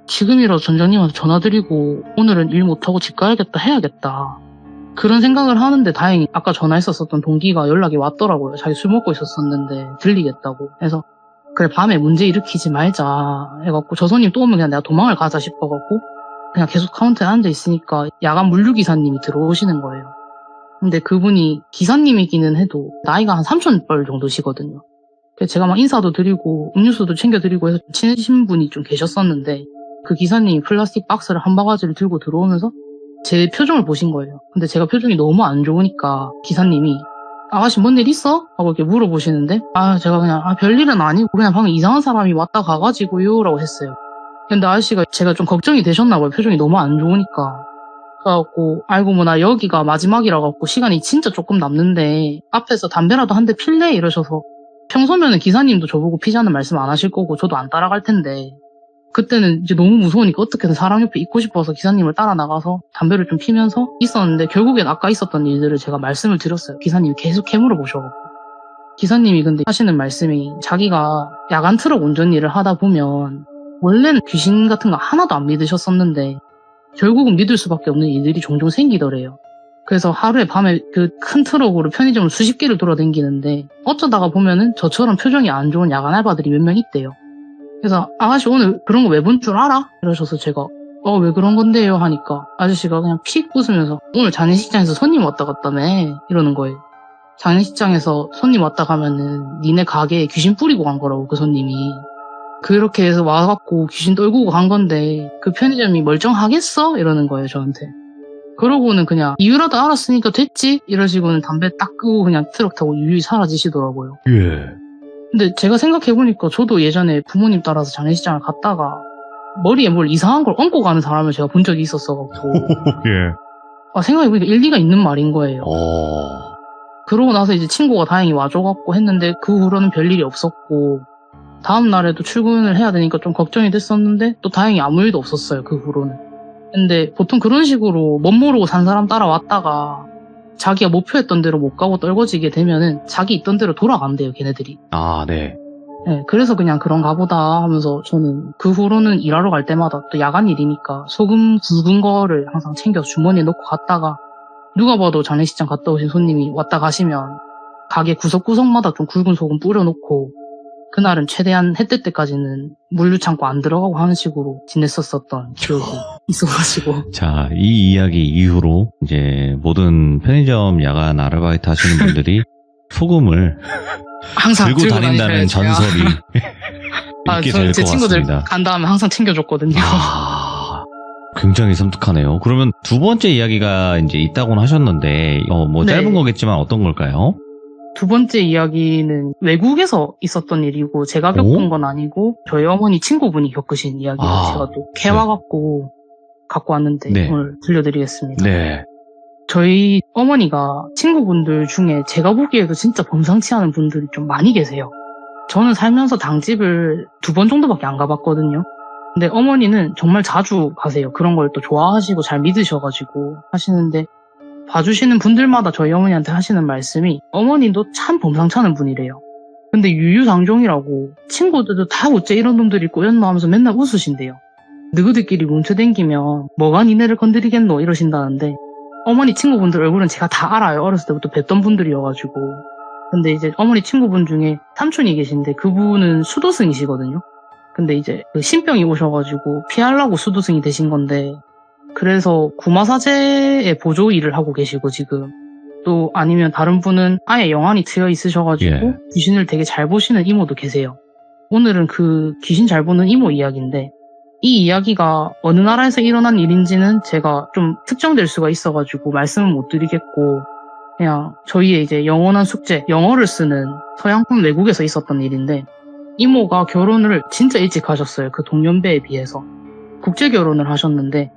지금이라도 점장님한테 전화드리고 오늘은 일 못하고 집 가야겠다 해야겠다 그런 생각을 하는데 다행히 아까 전화했었던 동기가 연락이 왔더라고요. 자기 술 먹고 있었었는데 들리겠다고 해서 그래 밤에 문제 일으키지 말자 해갖고 저 손님 또 오면 그냥 내가 도망을 가자 싶어갖고 그냥 계속 카운터에 앉아있으니까 야간 물류기사님이 들어오시는 거예요. 근데 그분이 기사님이기는 해도 나이가 한 3,000벌 정도시거든요. 그래서 제가 막 인사도 드리고 음료수도 챙겨드리고 해서 친해진 분이 좀 계셨었는데 그 기사님이 플라스틱 박스를 한 바가지를 들고 들어오면서 제 표정을 보신 거예요. 근데 제가 표정이 너무 안 좋으니까 기사님이 아가씨 뭔 일 있어? 하고 이렇게 물어보시는데 제가 그냥 별일은 아니고 그냥 방금 이상한 사람이 왔다 가가지고요 라고 했어요. 근데 아저씨가 제가 좀 걱정이 되셨나 봐요. 표정이 너무 안 좋으니까. 그래갖고 알고 뭐 나 여기가 마지막이라 갖고 시간이 진짜 조금 남는데 앞에서 담배라도 한 대 필래? 이러셔서 평소면은 기사님도 저보고 피자는 말씀 안 하실 거고 저도 안 따라갈 텐데 그때는 이제 너무 무서우니까 어떻게든 사람 옆에 있고 싶어서 기사님을 따라 나가서 담배를 좀 피면서 있었는데 결국엔 아까 있었던 일들을 제가 말씀을 드렸어요. 기사님이 계속 캐물어 보셔갖고. 기사님이 근데 하시는 말씀이 자기가 야간 트럭 운전 일을 하다 보면 원래는 귀신 같은 거 하나도 안 믿으셨었는데 결국은 믿을 수밖에 없는 일들이 종종 생기더래요. 그래서 하루에 밤에 그 큰 트럭으로 편의점을 수십 개를 돌아다니는데 어쩌다가 보면은 저처럼 표정이 안 좋은 야간 알바들이 몇 명 있대요. 그래서 아가씨 오늘 그런 거 왜 본 줄 알아? 이러셔서 제가 왜 그런 건데요? 하니까 아저씨가 그냥 픽 웃으면서 오늘 장례식장에서 손님 왔다 갔다며 이러는 거예요. 장례식장에서 손님 왔다 가면은 니네 가게에 귀신 뿌리고 간 거라고 그 손님이. 그렇게 해서 와갖고 귀신 떨구고 간 건데 그 편의점이 멀쩡하겠어? 이러는 거예요 저한테. 그러고는 그냥 이유라도 알았으니까 됐지? 이러시고는 담배 딱 끄고 그냥 트럭 타고 유유히 사라지시더라고요. 예. 근데 제가 생각해보니까 저도 예전에 부모님 따라서 장례식장을 갔다가 머리에 뭘 이상한 걸 얹고 가는 사람을 제가 본 적이 있었어갖고 예. 생각해보니까 일리가 있는 말인 거예요. 그러고 나서 이제 친구가 다행히 와줘갖고 했는데 그 후로는 별일이 없었고 다음 날에도 출근을 해야 되니까 좀 걱정이 됐었는데 또 다행히 아무 일도 없었어요 그 후로는. 근데 보통 그런 식으로 멋 모르고 산 사람 따라왔다가 자기가 목표했던 대로 못 가고 떨궈지게 되면은 자기 있던 대로 돌아간대요 걔네들이. 네. 네, 그래서 그냥 그런가 보다 하면서 저는 그 후로는 일하러 갈 때마다 또 야간 일이니까 소금 굵은 거를 항상 챙겨서 주머니에 넣고 갔다가 누가 봐도 장례식장 갔다 오신 손님이 왔다 가시면 가게 구석구석마다 좀 굵은 소금 뿌려놓고 그날은 최대한 해 뜰 때까지는 물류 창고 안 들어가고 하는 식으로 지냈었던 기억이 있어가지고. 자, 이 이야기 이후로 이제 모든 편의점 야간 아르바이트 하시는 분들이 소금을 항상 들고 다닌다는 전설이 있게 될 것 제 친구들 같습니다. 간 다음에 항상 챙겨줬거든요. 굉장히 섬뜩하네요. 그러면 두 번째 이야기가 이제 있다고는 하셨는데 뭐 네. 짧은 거겠지만 어떤 걸까요? 두 번째 이야기는 외국에서 있었던 일이고 제가 겪은 건 아니고 저희 어머니 친구분이 겪으신 이야기를 제가 또 캐와갖고 갖고 왔는데 네. 오늘 들려드리겠습니다. 네. 저희 어머니가 친구분들 중에 제가 보기에도 진짜 범상치 않은 분들이 좀 많이 계세요. 저는 살면서 당집을 2번 정도밖에 안 가봤거든요. 근데 어머니는 정말 자주 가세요. 그런 걸 또 좋아하시고 잘 믿으셔가지고 하시는데 봐주시는 분들마다 저희 어머니한테 하시는 말씀이 어머니도 참 범상치 않은 분이래요. 근데 유유상종이라고 친구들도 다 어째 이런 놈들이 꼬였나 하면서 맨날 웃으신대요. 너희들끼리 뭉쳐댕기면 뭐가 니네를 건드리겠노 이러신다는데 어머니 친구분들 얼굴은 제가 다 알아요. 어렸을 때부터 뵀던 분들이어가지고. 근데 이제 어머니 친구분 중에 삼촌이 계신데 그분은 수도승이시거든요. 근데 이제 그 신병이 오셔가지고 피하려고 수도승이 되신 건데 그래서 구마사제의 보조 일을 하고 계시고 지금 또 아니면 다른 분은 아예 영안이 트여 있으셔가지고 귀신을 되게 잘 보시는 이모도 계세요. 오늘은 그 귀신 잘 보는 이모 이야기인데 이 이야기가 어느 나라에서 일어난 일인지는 제가 좀 특정될 수가 있어가지고 말씀은 못 드리겠고 그냥 저희의 이제 영원한 숙제, 영어를 쓰는 서양권 외국에서 있었던 일인데 이모가 결혼을 진짜 일찍 하셨어요. 그 동년배에 비해서. 국제 결혼을 하셨는데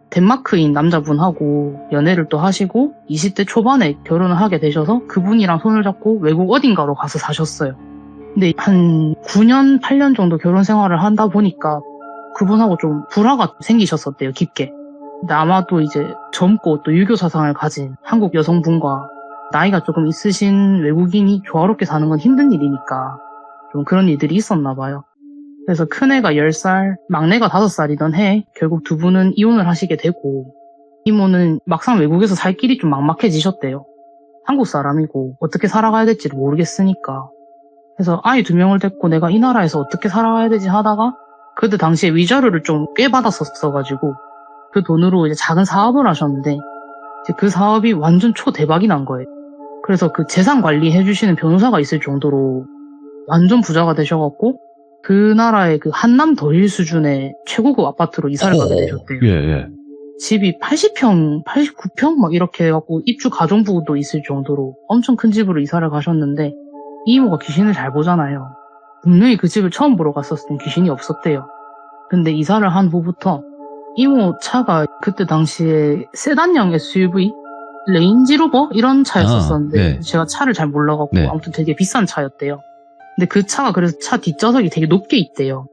덴마크인 남자분하고 연애를 또 하시고 20대 초반에 결혼을 하게 되셔서 그분이랑 손을 잡고 외국 어딘가로 가서 사셨어요. 근데 한 9년, 8년 정도 결혼 생활을 하다 보니까 그분하고 좀 불화가 생기셨었대요, 깊게. 근데 아마도 이제 젊고 또 유교 사상을 가진 한국 여성분과 나이가 조금 있으신 외국인이 조화롭게 사는 건 힘든 일이니까 좀 그런 일들이 있었나 봐요. 그래서 큰애가 10살, 막내가 5살이던 해 결국 두 분은 이혼을 하시게 되고 이모는 막상 외국에서 살 길이 좀 막막해지셨대요. 한국 사람이고 어떻게 살아가야 될지를 모르겠으니까. 그래서 아이 2명을 데리고 내가 이 나라에서 어떻게 살아가야 되지 하다가 그때 당시에 위자료를 좀 꽤 받았었어가지고 그 돈으로 이제 작은 사업을 하셨는데 이제 그 사업이 완전 초대박이 난 거예요. 그래서 그 재산 관리해주시는 변호사가 있을 정도로 완전 부자가 되셔갖고 그 나라의 그 한남 더힐 수준의 최고급 아파트로 이사를 가게 되셨대요. 예. 집이 80평, 89평 막 이렇게 해갖고 입주 가정부도 있을 정도로 엄청 큰 집으로 이사를 가셨는데 이모가 귀신을 잘 보잖아요. 분명히 그 집을 처음 보러 갔었을 땐 귀신이 없었대요. 근데 이사를 한 후부터 이모 차가 그때 당시에 세단형 SUV? 레인지로버? 이런 차였었는데 네. 제가 차를 잘 몰라갖고 네. 아무튼 되게 비싼 차였대요. 근데 그 차가 그래서 차 뒷좌석이 되게 높게 있대요.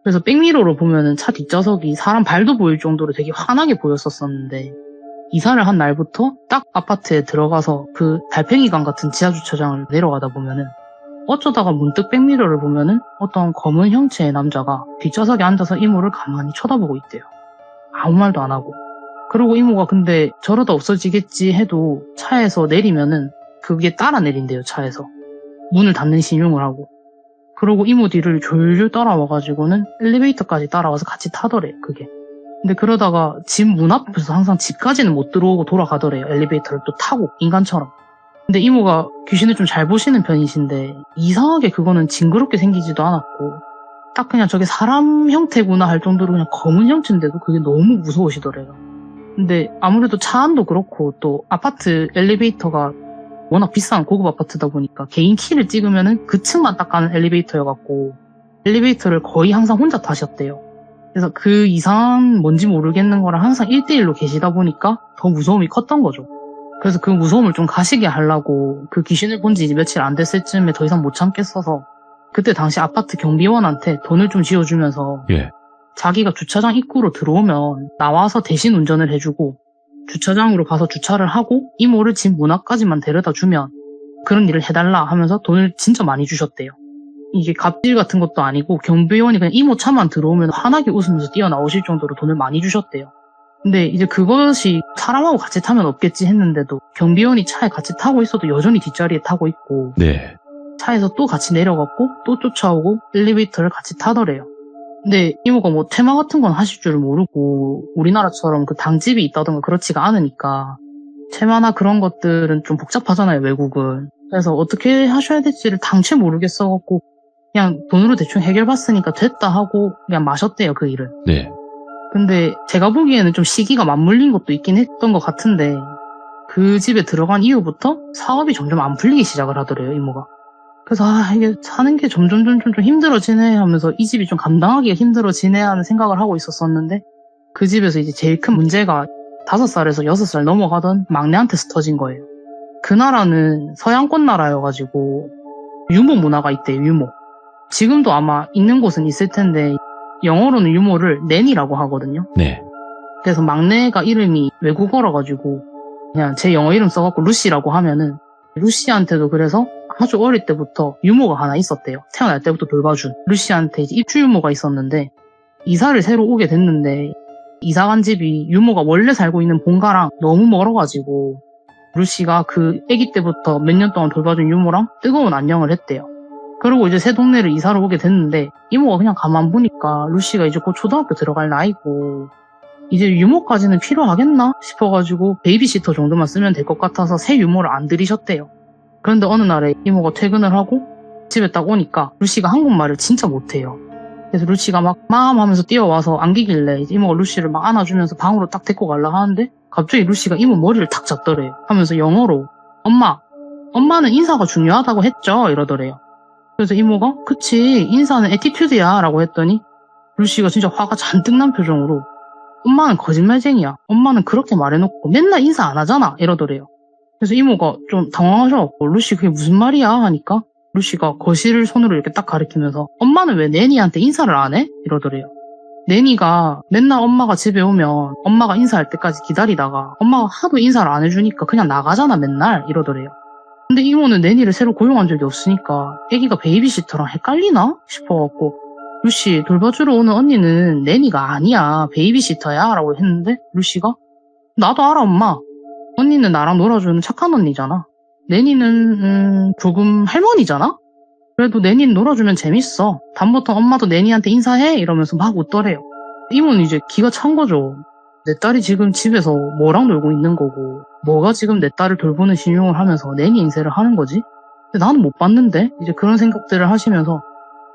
그래서 백미러로 보면은 차 뒷좌석이 사람 발도 보일 정도로 되게 환하게 보였었었는데 이사를 한 날부터 딱 아파트에 들어가서 그 달팽이관 같은 지하주차장을 내려가다 보면은 어쩌다가 문득 백미러를 보면은 어떤 검은 형체의 남자가 뒷좌석에 앉아서 이모를 가만히 쳐다보고 있대요. 아무 말도 안 하고. 그리고 이모가 근데 저러다 없어지겠지 해도 차에서 내리면은 그게 따라 내린대요, 차에서. 문을 닫는 신용을 하고. 그러고 이모 뒤를 졸졸 따라와가지고는 엘리베이터까지 따라와서 같이 타더래요, 그게. 근데 그러다가 집 문 앞에서 항상 집까지는 못 들어오고 돌아가더래요, 엘리베이터를 또 타고, 인간처럼. 근데 이모가 귀신을 좀 잘 보시는 편이신데 이상하게 그거는 징그럽게 생기지도 않았고 딱 그냥 저게 사람 형태구나 할 정도로 그냥 검은 형체인데도 그게 너무 무서우시더래요. 근데 아무래도 차 안도 그렇고 또 아파트 엘리베이터가 워낙 비싼 고급 아파트다 보니까 개인 키를 찍으면은 그 층만 딱 가는 엘리베이터여갖고 엘리베이터를 거의 항상 혼자 타셨대요. 그래서 그 이상한 뭔지 모르겠는 거랑 항상 1대1로 계시다 보니까 더 무서움이 컸던 거죠. 그래서 그 무서움을 좀 가시게 하려고 그 귀신을 본 지 며칠 안 됐을 쯤에 더 이상 못 참겠어서 그때 당시 아파트 경비원한테 돈을 좀 지어주면서 자기가 주차장 입구로 들어오면 나와서 대신 운전을 해주고 주차장으로 가서 주차를 하고 이모를 집 문 앞까지만 데려다 주면 그런 일을 해달라 하면서 돈을 진짜 많이 주셨대요. 이게 갑질 같은 것도 아니고 경비원이 그냥 이모 차만 들어오면 환하게 웃으면서 뛰어나오실 정도로 돈을 많이 주셨대요. 근데 이제 그것이 사람하고 같이 타면 없겠지 했는데도 경비원이 차에 같이 타고 있어도 여전히 뒷자리에 타고 있고 차에서 또 같이 내려갔고 또 쫓아오고 엘리베이터를 같이 타더래요. 근데 이모가 뭐 테마 같은 건 하실 줄 모르고 우리나라처럼 그 당집이 있다던가 그렇지가 않으니까 테마나 그런 것들은 좀 복잡하잖아요, 외국은. 그래서 어떻게 하셔야 될지를 당최 모르겠어갖고 그냥 돈으로 대충 해결봤으니까 됐다 하고 그냥 마셨대요, 그 일은. 근데 제가 보기에는 좀 시기가 맞물린 것도 있긴 했던 것 같은데 그 집에 들어간 이후부터 사업이 점점 안 풀리기 시작을 하더래요, 이모가. 그래서 이게 사는 게 점점 좀 힘들어지네 하면서 이 집이 좀 감당하기가 힘들어지네 하는 생각을 하고 있었었는데 그 집에서 이제 제일 큰 문제가 5살에서 6살 넘어가던 막내한테서 터진 거예요. 그 나라는 서양권 나라여가지고 유모 문화가 있대요, 유모. 지금도 아마 있는 곳은 있을 텐데 영어로는 유모를 낸이라고 하거든요. 그래서 막내가 이름이 외국어라 가지고 그냥 제 영어 이름 써갖고 루시라고 하면은 루시한테도 그래서 아주 어릴 때부터 유모가 하나 있었대요. 태어날 때부터 돌봐준 루시한테 이제 입주 유모가 있었는데 이사를 새로 오게 됐는데 이사 간 집이 유모가 원래 살고 있는 본가랑 너무 멀어가지고 루시가 그 아기 때부터 몇 년 동안 돌봐준 유모랑 뜨거운 안녕을 했대요. 그리고 이제 새 동네를 이사를 오게 됐는데 이모가 그냥 가만 보니까 루시가 이제 곧 초등학교 들어갈 나이고 이제 유모까지는 필요하겠나 싶어가지고 베이비시터 정도만 쓰면 될 것 같아서 새 유모를 안 들이셨대요. 그런데 어느 날에 이모가 퇴근을 하고 집에 딱 오니까 루시가 한국말을 진짜 못해요. 그래서 루시가 막 하면서 뛰어와서 안기길래 이제 이모가 루시를 막 안아주면서 방으로 딱 데리고 가려고 하는데 갑자기 루시가 이모 머리를 탁 잡더래요. 하면서 영어로 엄마는 인사가 중요하다고 했죠? 이러더래요. 그래서 이모가 그치, 인사는 애티튜드야 라고 했더니 루시가 진짜 화가 잔뜩 난 표정으로 엄마는 거짓말쟁이야, 엄마는 그렇게 말해놓고 맨날 인사 안 하잖아 이러더래요. 그래서 이모가 좀 당황하셔갖고 루시 그게 무슨 말이야 하니까 루시가 거실을 손으로 이렇게 딱 가리키면서 엄마는 왜 내니한테 인사를 안 해? 이러더래요. 내니가 맨날 엄마가 집에 오면 엄마가 인사할 때까지 기다리다가 엄마가 하도 인사를 안 해주니까 그냥 나가잖아 맨날 이러더래요. 근데 이모는 내니를 새로 고용한 적이 없으니까 애기가 베이비시터랑 헷갈리나 싶어갖고 루시 돌봐주러 오는 언니는 내니가 아니야, 베이비시터야 라고 했는데 루시가 나도 알아 엄마, 언니는 나랑 놀아주는 착한 언니잖아. 내니는 조금 할머니잖아? 그래도 내니는 놀아주면 재밌어. 다음부터 엄마도 내니한테 인사해 이러면서 막 웃더래요. 이모는 이제 기가 찬 거죠. 내 딸이 지금 집에서 뭐랑 놀고 있는 거고 뭐가 지금 내 딸을 돌보는 신용을 하면서 내니 인쇄를 하는 거지? 근데 나는 못 봤는데? 이제 그런 생각들을 하시면서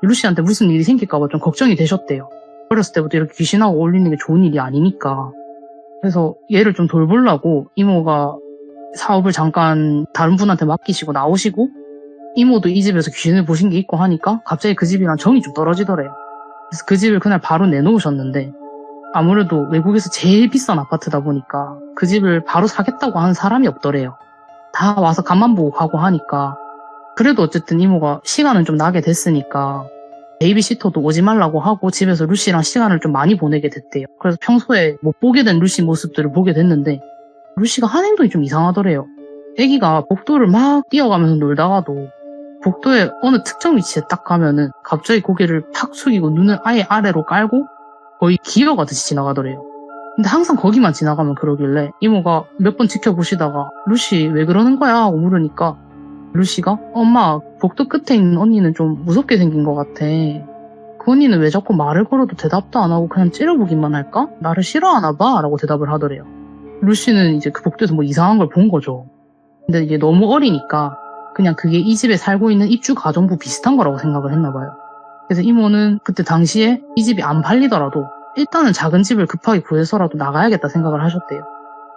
루시한테 무슨 일이 생길까봐 좀 걱정이 되셨대요. 어렸을 때부터 이렇게 귀신하고 어울리는 게 좋은 일이 아니니까. 그래서 얘를 좀 돌보려고 이모가 사업을 잠깐 다른 분한테 맡기시고 나오시고 이모도 이 집에서 귀신을 보신 게 있고 하니까 갑자기 그 집이랑 정이 좀 떨어지더래요. 그래서 그 집을 그날 바로 내놓으셨는데 아무래도 외국에서 제일 비싼 아파트다 보니까 그 집을 바로 사겠다고 하는 사람이 없더래요. 다 와서 간만 보고 가고 하니까 그래도 어쨌든 이모가 시간은 좀 나게 됐으니까 베이비시터도 오지 말라고 하고 집에서 루시랑 시간을 좀 많이 보내게 됐대요. 그래서 평소에 못 보게 된 루시 모습들을 보게 됐는데 루시가 한 행동이 좀 이상하더래요. 애기가 복도를 막 뛰어가면서 놀다가도 복도의 어느 특정 위치에 딱 가면은 갑자기 고개를 탁 숙이고 눈을 아예 아래로 깔고 거의 기어가듯이 지나가더래요. 근데 항상 거기만 지나가면 그러길래 이모가 몇 번 지켜보시다가 루시 왜 그러는 거야? 하고 물으니까 루시가 엄마 복도 끝에 있는 언니는 좀 무섭게 생긴 것 같아. 그 언니는 왜 자꾸 말을 걸어도 대답도 안 하고 그냥 째려보기만 할까? 나를 싫어하나 봐? 라고 대답을 하더래요. 루시는 이제 그 복도에서 뭐 이상한 걸 본 거죠. 근데 이게 너무 어리니까 그냥 그게 이 집에 살고 있는 입주 가정부 비슷한 거라고 생각을 했나 봐요. 그래서 이모는 그때 당시에 이 집이 안 팔리더라도 일단은 작은 집을 급하게 구해서라도 나가야겠다 생각을 하셨대요.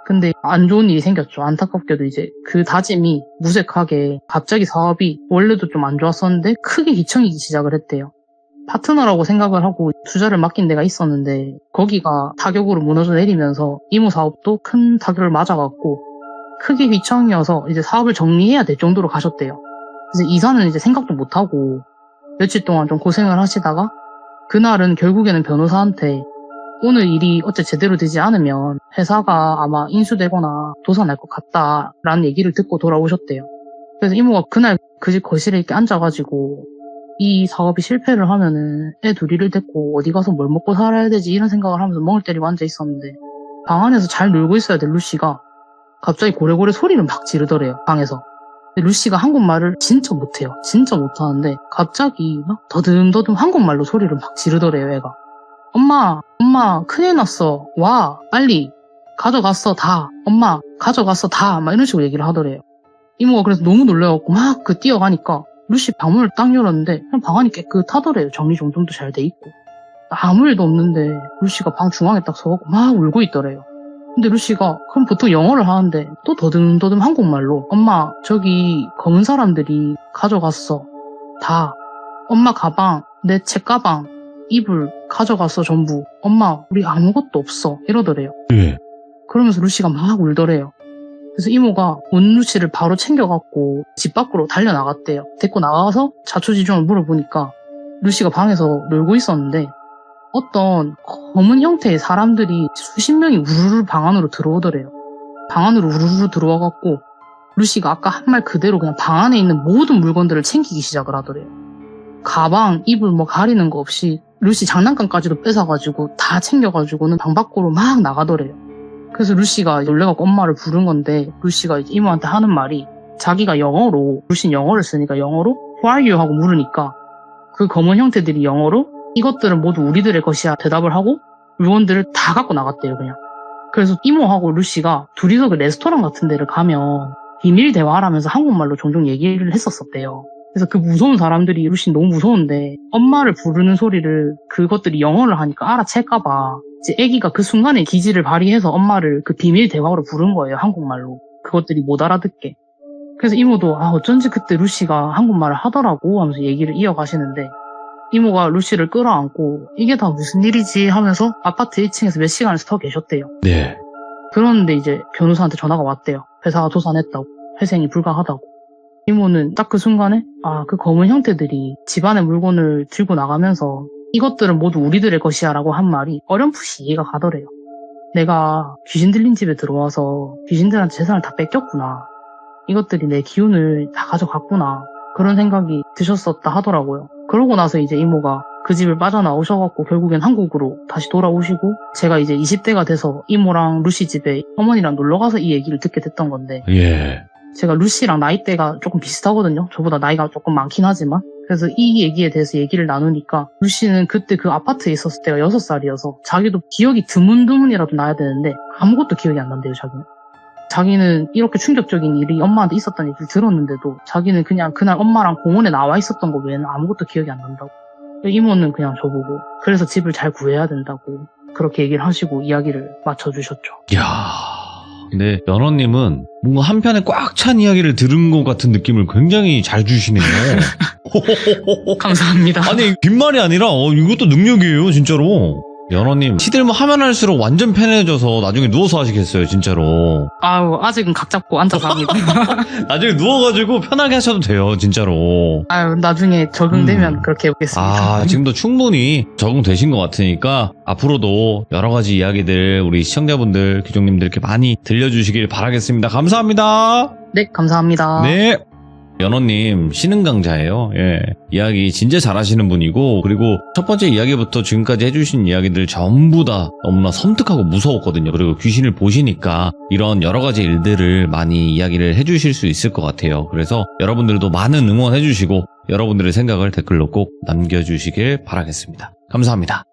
근데 안 좋은 일이 생겼죠. 안타깝게도 이제 그 다짐이 무색하게 갑자기 사업이 원래도 좀 안 좋았었는데 크게 기청이기 시작을 했대요. 파트너라고 생각을 하고 투자를 맡긴 데가 있었는데 거기가 타격으로 무너져 내리면서 이모 사업도 큰 타격을 맞아갖고 크게 휘청이어서 이제 사업을 정리해야 될 정도로 가셨대요. 그래서 이사는 이제 생각도 못하고 며칠 동안 좀 고생을 하시다가 그날은 결국에는 변호사한테 오늘 일이 어째 제대로 되지 않으면 회사가 아마 인수되거나 도산날 것 같다라는 얘기를 듣고 돌아오셨대요. 그래서 이모가 그날 그 집 거실에 이렇게 앉아가지고 이 사업이 실패를 하면은 애 둘이를 데리고 어디 가서 뭘 먹고 살아야 되지 이런 생각을 하면서 멍을 때리고 앉아 있었는데 방 안에서 잘 놀고 있어야 될 루시가 갑자기 고래고래 소리를 막 지르더래요. 방에서. 근데 루시가 한국말을 진짜 못해요. 진짜 못하는데 갑자기 막 더듬더듬 한국말로 소리를 막 지르더래요. 애가. 엄마 큰일 났어. 와 빨리 가져갔어 다. 엄마 가져갔어 다. 막 이런 식으로 얘기를 하더래요. 이모가 그래서 너무 놀래갖고 막 그 뛰어가니까 루시 방문을 딱 열었는데 그냥 방 안이 깨끗하더래요. 정리정돈도 잘 돼 있고 아무 일도 없는데 루시가 방 중앙에 딱 서갖고 막 울고 있더래요. 근데 루시가 그럼 보통 영어를 하는데 또 더듬더듬 한국말로 엄마 저기 검은 사람들이 가져갔어 다. 엄마 가방 내 책가방 이불 가져갔어 전부. 엄마 우리 아무것도 없어 이러더래요. 그러면서 루시가 막 울더래요. 그래서 이모가 온 루시를 바로 챙겨갖고 집 밖으로 달려나갔대요. 데리고 나가서 자초지종을 물어보니까 루시가 방에서 놀고 있었는데 어떤 검은 형태의 사람들이 수십 명이 우르르 방 안으로 들어오더래요. 방 안으로 우르르 들어와갖고 루시가 아까 한 말 그대로 그냥 방 안에 있는 모든 물건들을 챙기기 시작을 하더래요. 가방, 이불 뭐 가리는 거 없이 루시 장난감까지도 뺏어가지고 다 챙겨가지고는 방 밖으로 막 나가더래요. 그래서 루시가 놀래갖고 엄마를 부른 건데 루시가 이제 이모한테 하는 말이 자기가 영어로 루시는 영어를 쓰니까 영어로 Who are you? 하고 물으니까 그 검은 형태들이 영어로 이것들은 모두 우리들의 것이야 대답을 하고 물건들을 다 갖고 나갔대요 그냥. 그래서 이모하고 루시가 둘이서 그 레스토랑 같은 데를 가면 비밀 대화를 하면서 한국말로 종종 얘기를 했었대요. 그래서 그 무서운 사람들이 루시는 너무 무서운데 엄마를 부르는 소리를 그것들이 영어를 하니까 알아챌까봐 이제 아기가 그 순간에 기지를 발휘해서 엄마를 그 비밀 대화로 부른 거예요. 한국말로. 그것들이 못 알아듣게. 그래서 이모도 어쩐지 그때 루시가 한국말을 하더라고 하면서 얘기를 이어가시는데 이모가 루시를 끌어안고 이게 다 무슨 일이지 하면서 아파트 1층에서 몇 시간을 서 계셨대요. 네. 그런데 이제 변호사한테 전화가 왔대요. 회사가 도산했다고. 회생이 불가하다고. 이모는 딱 그 순간에 그 검은 형태들이 집안의 물건을 들고 나가면서 이것들은 모두 우리들의 것이야 라고 한 말이 어렴풋이 이해가 가더래요. 내가 귀신 들린 집에 들어와서 귀신들한테 재산을 다 뺏겼구나. 이것들이 내 기운을 다 가져갔구나. 그런 생각이 드셨었다 하더라고요. 그러고 나서 이제 이모가 그 집을 빠져나오셔갖고 결국엔 한국으로 다시 돌아오시고 제가 이제 20대가 돼서 이모랑 루시 집에 어머니랑 놀러가서 이 얘기를 듣게 됐던 건데 제가 루시랑 나이대가 조금 비슷하거든요. 저보다 나이가 조금 많긴 하지만 그래서 이 얘기에 대해서 얘기를 나누니까 루시는 그때 그 아파트에 있었을 때가 6살이어서 자기도 기억이 드문드문이라도 나야 되는데 아무것도 기억이 안 난대요. 자기는 이렇게 충격적인 일이 엄마한테 있었다는 얘기를 들었는데도 자기는 그냥 그날 엄마랑 공원에 나와 있었던 거 외에는 아무것도 기억이 안 난다고. 이모는 그냥 저보고 그래서 집을 잘 구해야 된다고 그렇게 얘기를 하시고 이야기를 맞춰주셨죠. 이야. 근데 연호님은 뭔가 한편에 꽉 찬 이야기를 들은 것 같은 느낌을 굉장히 잘 주시네요. 감사합니다. 아니 빈말이 아니라 이것도 능력이에요 진짜로. 연호님 시들만 하면 할수록 완전 편해져서 나중에 누워서 하시겠어요 진짜로. 아유 아직은 각 잡고 앉아서 합니다. 나중에 누워가지고 편하게 하셔도 돼요 진짜로. 아유 나중에 적응되면 그렇게 해보겠습니다. 지금도 충분히 적응되신 것 같으니까 앞으로도 여러 가지 이야기들 우리 시청자분들 귀족님들께 많이 들려주시길 바라겠습니다. 감사합니다. 네 감사합니다. 네. 연호님 신흥 강자예요. 예. 이야기 진짜 잘하시는 분이고, 그리고 첫 번째 이야기부터 지금까지 해주신 이야기들 전부 다 너무나 섬뜩하고 무서웠거든요. 그리고 귀신을 보시니까 이런 여러 가지 일들을 많이 이야기를 해주실 수 있을 것 같아요. 그래서 여러분들도 많은 응원해주시고 여러분들의 생각을 댓글로 꼭 남겨주시길 바라겠습니다. 감사합니다.